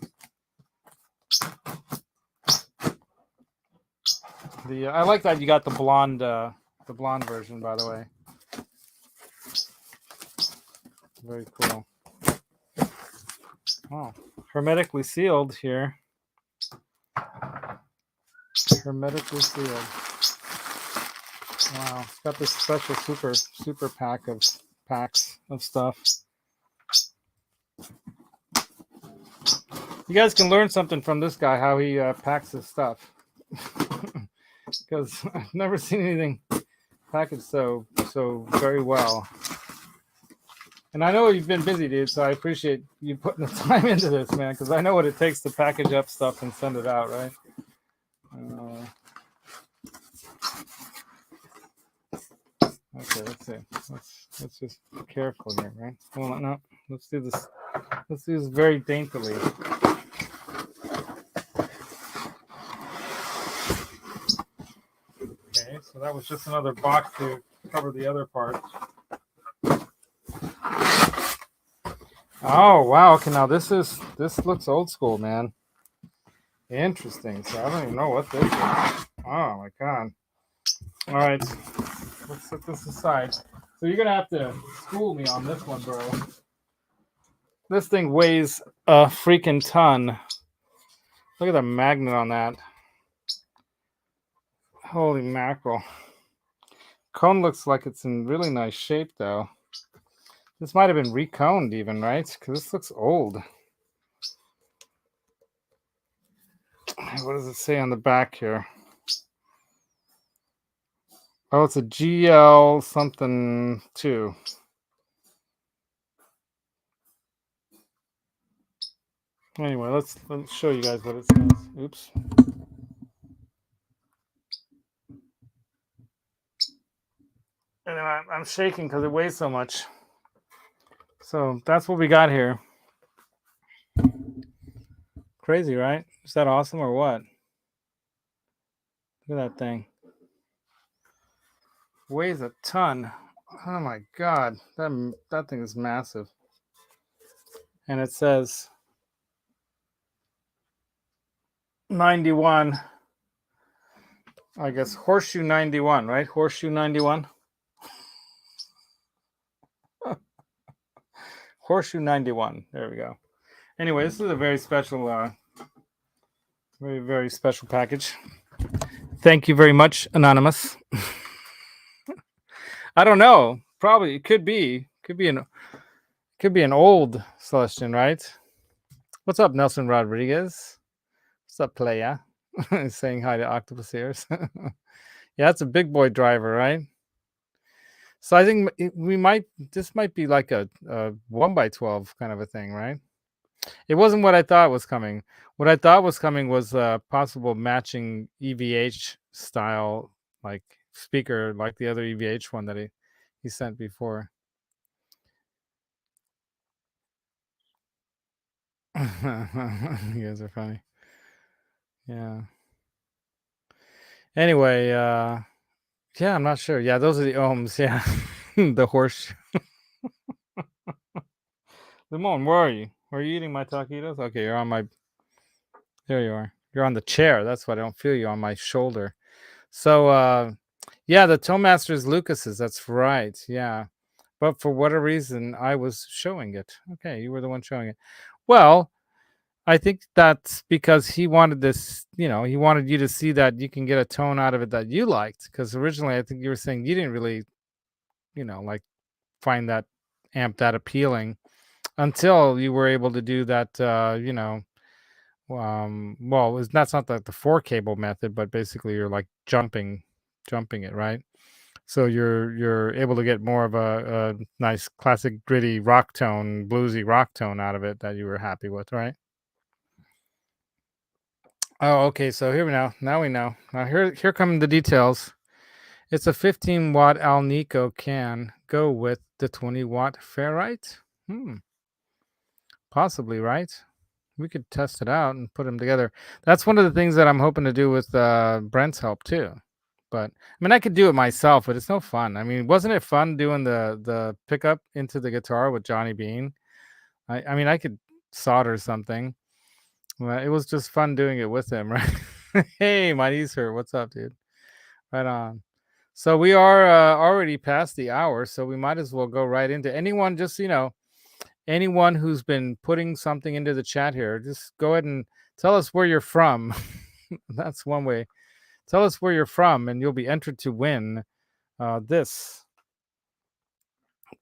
I like that you got the blonde version, by the way. Very cool. Oh, hermetically sealed here. Hermetically sealed. Wow, it's got this special super pack of packs of stuff. You guys can learn something from this guy, how he packs his stuff. Because I've never seen anything packaged so very well. And I know you've been busy, dude, so I appreciate you putting the time into this, man, because I know what it takes to package up stuff and send it out, right? Okay, let's see. Let's just be careful here, right? Well, no, let's do this. Let's do this very daintily. Okay, so that was just another box to cover the other part. Oh wow! Okay, now this looks old school, man. Interesting. So I don't even know what this is. Oh my god. All right. Let's set this aside. So you're going to have to school me on this one, bro. This thing weighs a freaking ton. Look at the magnet on that. Holy mackerel. Cone looks like it's in really nice shape, though. This might have been reconed even, right? Because this looks old. What does it say on the back here? Oh, it's a GL something 2. Anyway, let's show you guys what it says. Oops. Anyway, I'm shaking because it weighs so much. So that's what we got here. Crazy, right? Is that awesome or what? Look at that thing. Weighs a ton. Oh my god, that thing is massive. And it says 91. I guess horseshoe 91, right? Horseshoe 91. Horseshoe 91. There we go. Anyway, this is a very special, very, very special package. Thank you very much, Anonymous. I don't know. Probably it could be an old Celestian, right? What's up, Nelson Rodriguez? What's up, playa? Saying hi to Octopus Ears. Yeah, it's a big boy driver, right? So I think this might be like a 1x12 kind of a thing, right? It wasn't what I thought was coming. What I thought was coming was a possible matching EVH style like speaker, like the other EVH one that he sent before. You guys are funny. Yeah. Anyway, yeah, I'm not sure. Yeah, those are the ohms. Yeah, the horse. Limon, where are you? Are you eating my taquitos? Okay, you're on my. There you are. You're on the chair. That's why I don't feel you on my shoulder. So, yeah, the Tone Masters Lucas's. That's right. Yeah, but for whatever reason, I was showing it. Okay, you were the one showing it. Well, I think that's because he wanted this. He wanted you to see that you can get a tone out of it that you liked. Because originally, I think you were saying you didn't really, like find that amp that appealing until you were able to do that. Well, that's not the 4 cable method, but basically you're like jumping it, right? So you're able to get more of a nice classic gritty rock tone, bluesy rock tone out of it that you were happy with, right? Oh, okay. So here we know. Now we know. Now here come the details. It's a 15-watt Alnico can go with the 20-watt ferrite. Possibly, right? We could test it out and put them together. That's one of the things that I'm hoping to do with Brent's help too. But I mean, I could do it myself, but it's no fun. I mean, wasn't it fun doing the pickup into the guitar with Johnny Beane? I mean, I could solder something. Well, it was just fun doing it with him, right? Hey, my knees hurt. What's up, dude? Right on. So we are already past the hour, so we might as well go right into anyone. Just anyone who's been putting something into the chat here, just go ahead and tell us where you're from. That's one way. Tell us where you're from, and you'll be entered to win this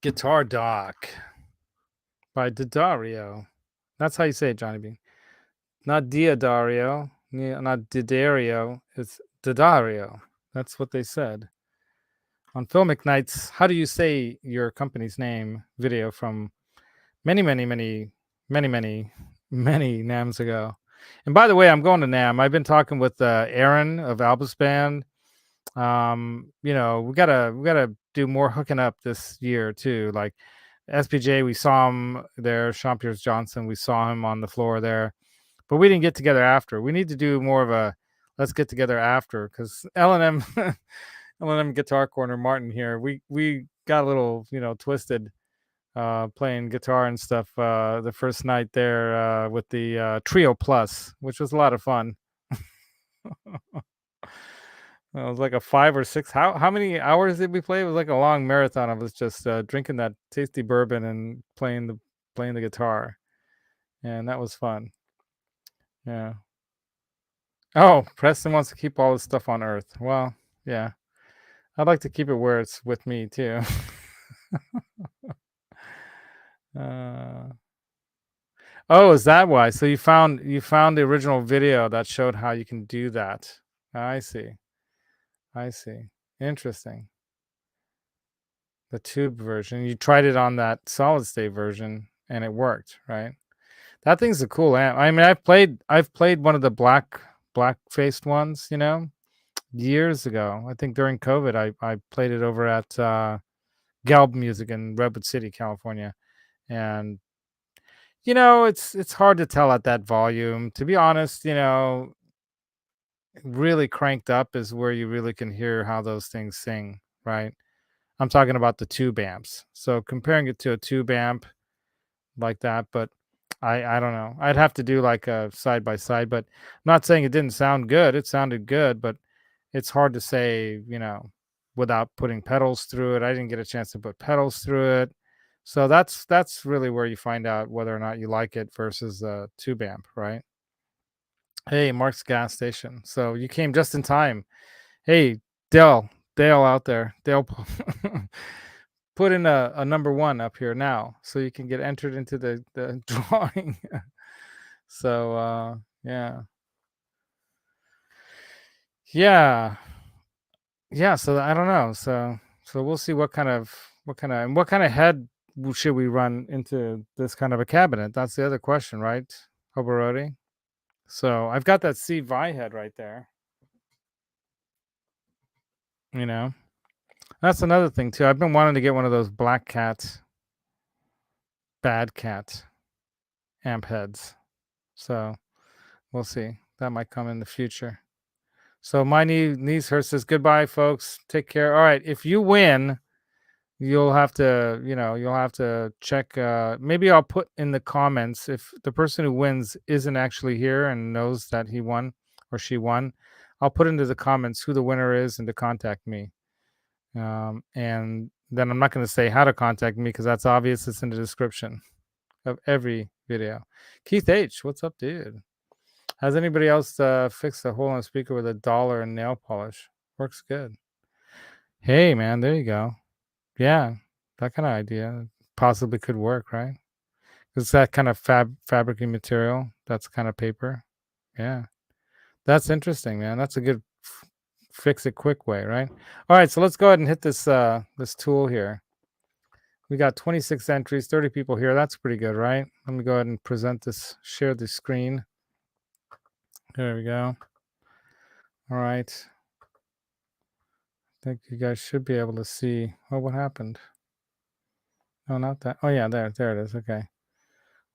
guitar dock by Didario. That's how you say it, Johnny B. Not Diadario, not Didario. It's Didario. That's what they said. On Filmic Nights, how do you say your company's name video from many NAMs ago. And by the way, I'm going to NAM. I've been talking with Aaron of Albus Band. We gotta do more hooking up this year too. Like SPJ, we saw him there. Sean Pierce Johnson, we saw him on the floor there, but we didn't get together after. We need to do more of a let's get together after, because L&M Guitar Corner Martin here. We got a little twisted playing guitar and stuff the first night there with the Trio Plus, which was a lot of fun. It was like a 5 or 6. How many hours did we play? It was like a long marathon. I was just drinking that tasty bourbon and playing the guitar, and that was fun. Yeah. Oh, Preston wants to keep all this stuff on Earth. Well, yeah, I'd like to keep it where it's with me too. Oh, is that why? So you found the original video that showed how you can do that. I see. I see. Interesting. The tube version. You tried it on that solid state version and it worked, right? That thing's a cool amp. I mean, I've played one of the black faced ones, years ago. I think during COVID, I played it over at Galb Music in Redwood City, California, and it's hard to tell at that volume. To be honest, really cranked up is where you really can hear how those things sing, right? I'm talking about the tube amps. So comparing it to a tube amp like that, but I don't know. I'd have to do like a side by side, but I'm not saying it didn't sound good. It sounded good, but it's hard to say, without putting pedals through it. I didn't get a chance to put pedals through it. So that's really where you find out whether or not you like it versus a tube amp, right? Hey, Mark's gas station. So you came just in time. Hey, Dale out there. Dale put in a number 1 up here now so you can get entered into the drawing. So yeah. So I don't know. So we'll see what kind of head should we run into this kind of a cabinet. That's the other question, right, Hobarodi? So I've got that C Vi head right there. That's another thing too. I've been wanting to get one of those Black Cat, Bad Cat amp heads. So we'll see. That might come in the future. So my knees hurt says goodbye, folks. Take care. All right. If you win, you'll have to check. Maybe I'll put in the comments if the person who wins isn't actually here and knows that he won or she won. I'll put into the comments who the winner is and to contact me. And then I'm not going to say how to contact me because that's obvious. It's in the description of every video. Keith H, what's up, dude? Has anybody else fixed a hole in a speaker with $1 and nail polish? Works good. Hey, man, there you go. Yeah, that kind of idea possibly could work, right? It's that kind of fabricy material. That's kind of paper. Yeah, that's interesting, man. That's a good fix it quick way, right? All right, so let's go ahead and hit this this tool here. We got 26 entries, 30 people here. That's pretty good, right? Let me go ahead and present this, share the screen. There we go. All right. I think you guys should be able to see. Oh, what happened? No, not that. Oh, yeah, there it is. Okay.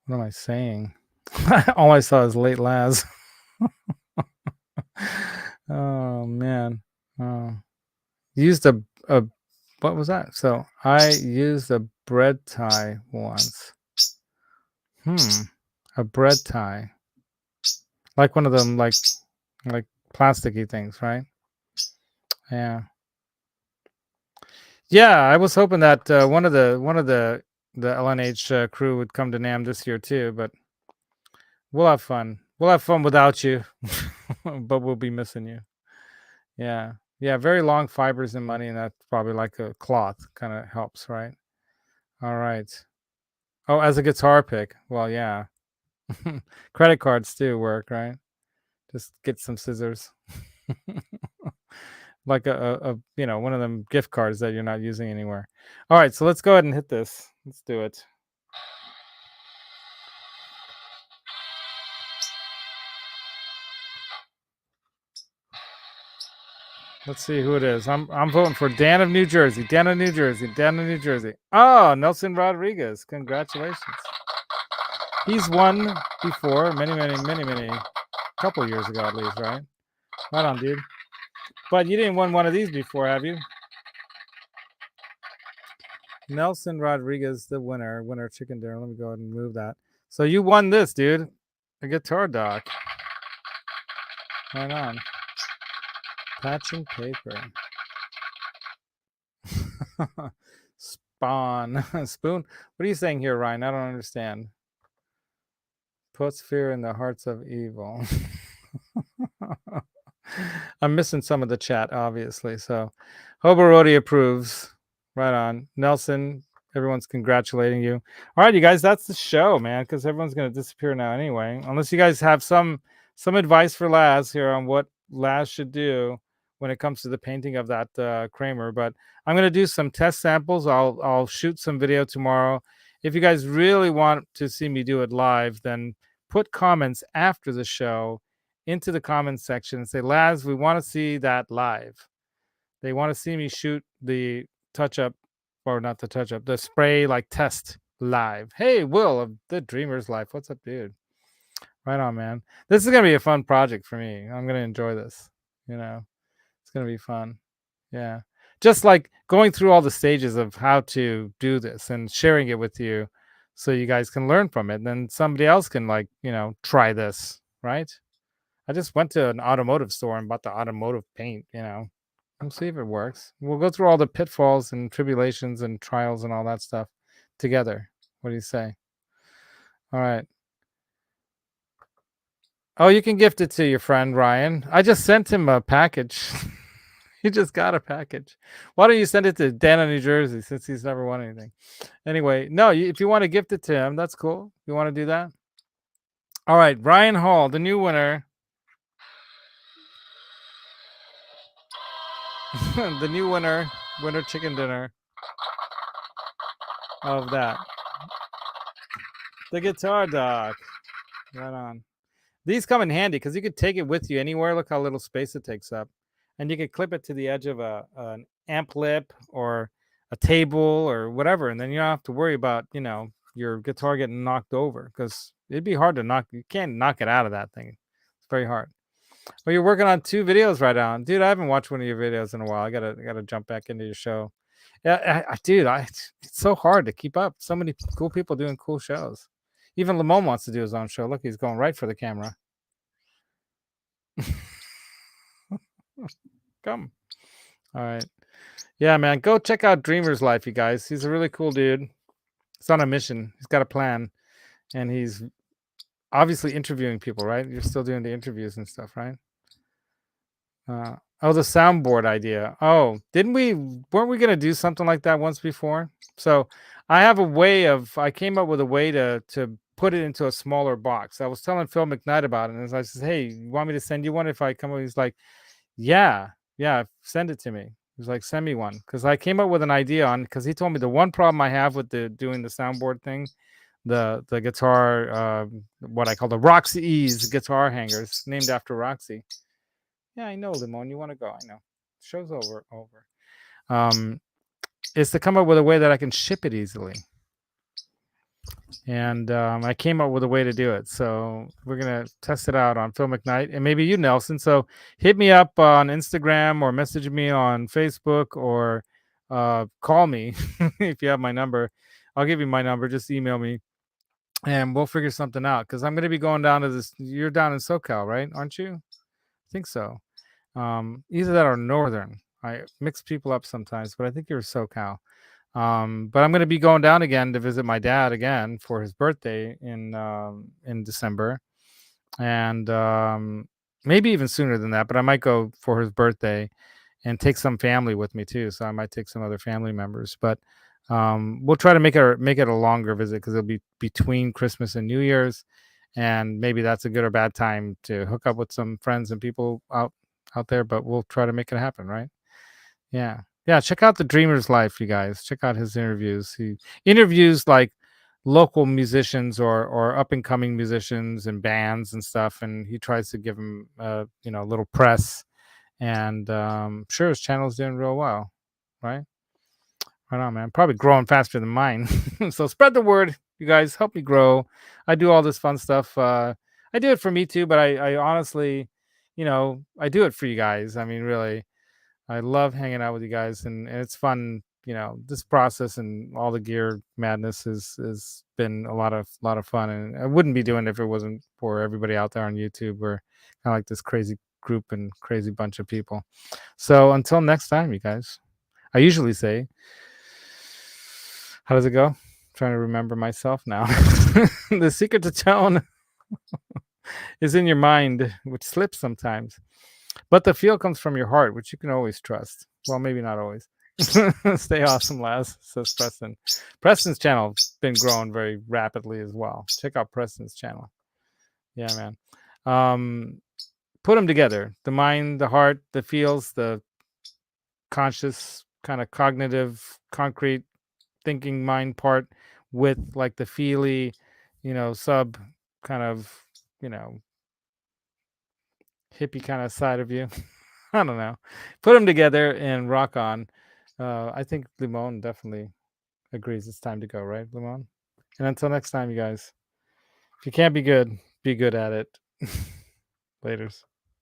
What am I saying? All I saw is late Laz. Oh, man. Oh. Used a what was that? So I used a bread tie once. A bread tie. Like one of them, like plasticky things, right? Yeah. Yeah, I was hoping that one of the LNH crew would come to NAMM this year too, but we'll have fun. We'll have fun without you, but we'll be missing you. Yeah. Yeah, very long fibers and money, and that's probably like a cloth kind of helps, right? All right. Oh, as a guitar pick. Well, yeah. Credit cards too work, right? Just get some scissors. Like a one of them gift cards that you're not using anywhere. All right, so let's go ahead and hit this. Let's do it. Let's see who it is. I'm voting for Dan of New Jersey. Dan of New Jersey. Dan of New Jersey. Oh, Nelson Rodriguez. Congratulations. He's won before many couple years ago at least, right? Right on, dude. But you didn't win one of these before, have you? Nelson Rodriguez, the winner chicken dinner. Let me go ahead and move that. So you won this, dude. A guitar dock. Right on. Patching paper. Spawn. Spoon. What are you saying here, Ryan? I don't understand. Puts fear in the hearts of evil. I'm missing some of the chat, obviously. So Hobarodi approves. Right on. Nelson, everyone's congratulating you. All right, you guys, that's the show, man, because everyone's going to disappear now anyway. Unless you guys have some advice for Laz here on what Laz should do when it comes to the painting of that Kramer. But I'm going to do some test samples. I'll shoot some video tomorrow. If you guys really want to see me do it live, then put comments after the show into the comments section and say, Laz, we want to see that live. They want to see me shoot the touch-up, or not the touch-up, the spray like test live. Hey, Will of the Dreamer's Life. What's up, dude? Right on, man. This is going to be a fun project for me. I'm going to enjoy this. You know, it's going to be fun. Yeah. Just like going through all the stages of how to do this and sharing it with you so you guys can learn from it. And then somebody else can, like, you know, try this, right? I just went to an automotive store and bought the automotive paint, you know. We'll see if it works. We'll go through all the pitfalls and tribulations and trials and all that stuff together. What do you say? All right. Oh, you can gift it to your friend, Ryan. I just sent him a package. He just got a package. Why don't you send it to Dana, New Jersey, since he's never won anything? Anyway, no, if you want to gift it to him, that's cool. You want to do that? All right, Ryan Hall, the new winner. The new winner chicken dinner of that. The guitar dock. Right on. These come in handy because you could take it with you anywhere. Look how little space it takes up. And you could clip it to the edge of an amp lip or a table or whatever. And then you don't have to worry about, you know, your guitar getting knocked over, because it'd be hard to knock. You can't knock it out of that thing. It's very hard. Well, you're working on 2 videos right now. Dude, I haven't watched one of your videos in a while. I gotta jump back into your show. Yeah, dude, it's so hard to keep up. So many cool people doing cool shows. Even Lamone wants to do his own show. Look, he's going right for the camera. Come. All right. Yeah, man. Go check out Dreamer's Life, you guys. He's a really cool dude. He's on a mission. He's got a plan. And he's obviously interviewing people, right? You're still doing the interviews and stuff, right? Oh, the soundboard idea. Oh, weren't we going to do something like that once before? So I have a way I came up with a way to put it into a smaller box. I was telling Phil McKnight about it, and I said, hey, you want me to send you one if I come over? He's like, yeah, send it to me. He's like, send me one. Because I came up with an idea on, because he told me the one problem I have with doing the soundboard thing, the guitar, what I call the Roxy's guitar hangers, named after Roxy. Yeah, I know, Limon. You want to go? I know. Show's over. Is to come up with a way that I can ship it easily. And I came up with a way to do it. So we're going to test it out on Phil McKnight and maybe you, Nelson. So hit me up on Instagram or message me on Facebook or call me if you have my number. I'll give you my number. Just email me and we'll figure something out, because I'm going to be going down to this. You're down in SoCal, right? Aren't you? I think so. Either that or Northern. I mix people up sometimes, but I think you're SoCal. But I'm going to be going down again to visit my dad again for his birthday in December, and maybe even sooner than that. But I might go for his birthday and take some family with me too. So I might take some other family members. But we'll try to make it a longer visit, because it'll be between Christmas and New Year's, and maybe that's a good or bad time to hook up with some friends and people out there. But we'll try to make it happen, right? Yeah. Check out the Dreamer's Life, you guys. Check out his interviews. He interviews like local musicians or up and coming musicians and bands and stuff, and he tries to give them a little press. And sure, his channel's doing real well, right? Right on, man. Probably growing faster than mine. So spread the word, you guys. Help me grow. I do all this fun stuff. I do it for me too, but I honestly, I do it for you guys. I mean, really. I love hanging out with you guys, and it's fun you know, this process and all the gear madness has been a lot of fun, and I wouldn't be doing it if it wasn't for everybody out there on YouTube. We're kind of like this crazy group and crazy bunch of people. So until next time, you guys, I usually say, how does it go? I'm trying to remember myself now. The secret to tone is in your mind, which slips sometimes, but the feel comes from your heart, which you can always trust. Well, maybe not always. Stay awesome, Laz, says Preston. Preston's channel has been growing very rapidly as well. Check out Preston's channel. Yeah, man. Put them together. The mind, the heart, the feels, the conscious, kind of cognitive, concrete thinking mind part with like the feely, you know, sub kind of, you know, hippie kind of side of you. I don't know. Put them together and rock on. I think Limon definitely agrees it's time to go, right, Limon? And until next time, you guys, if you can't be good at it. Laters.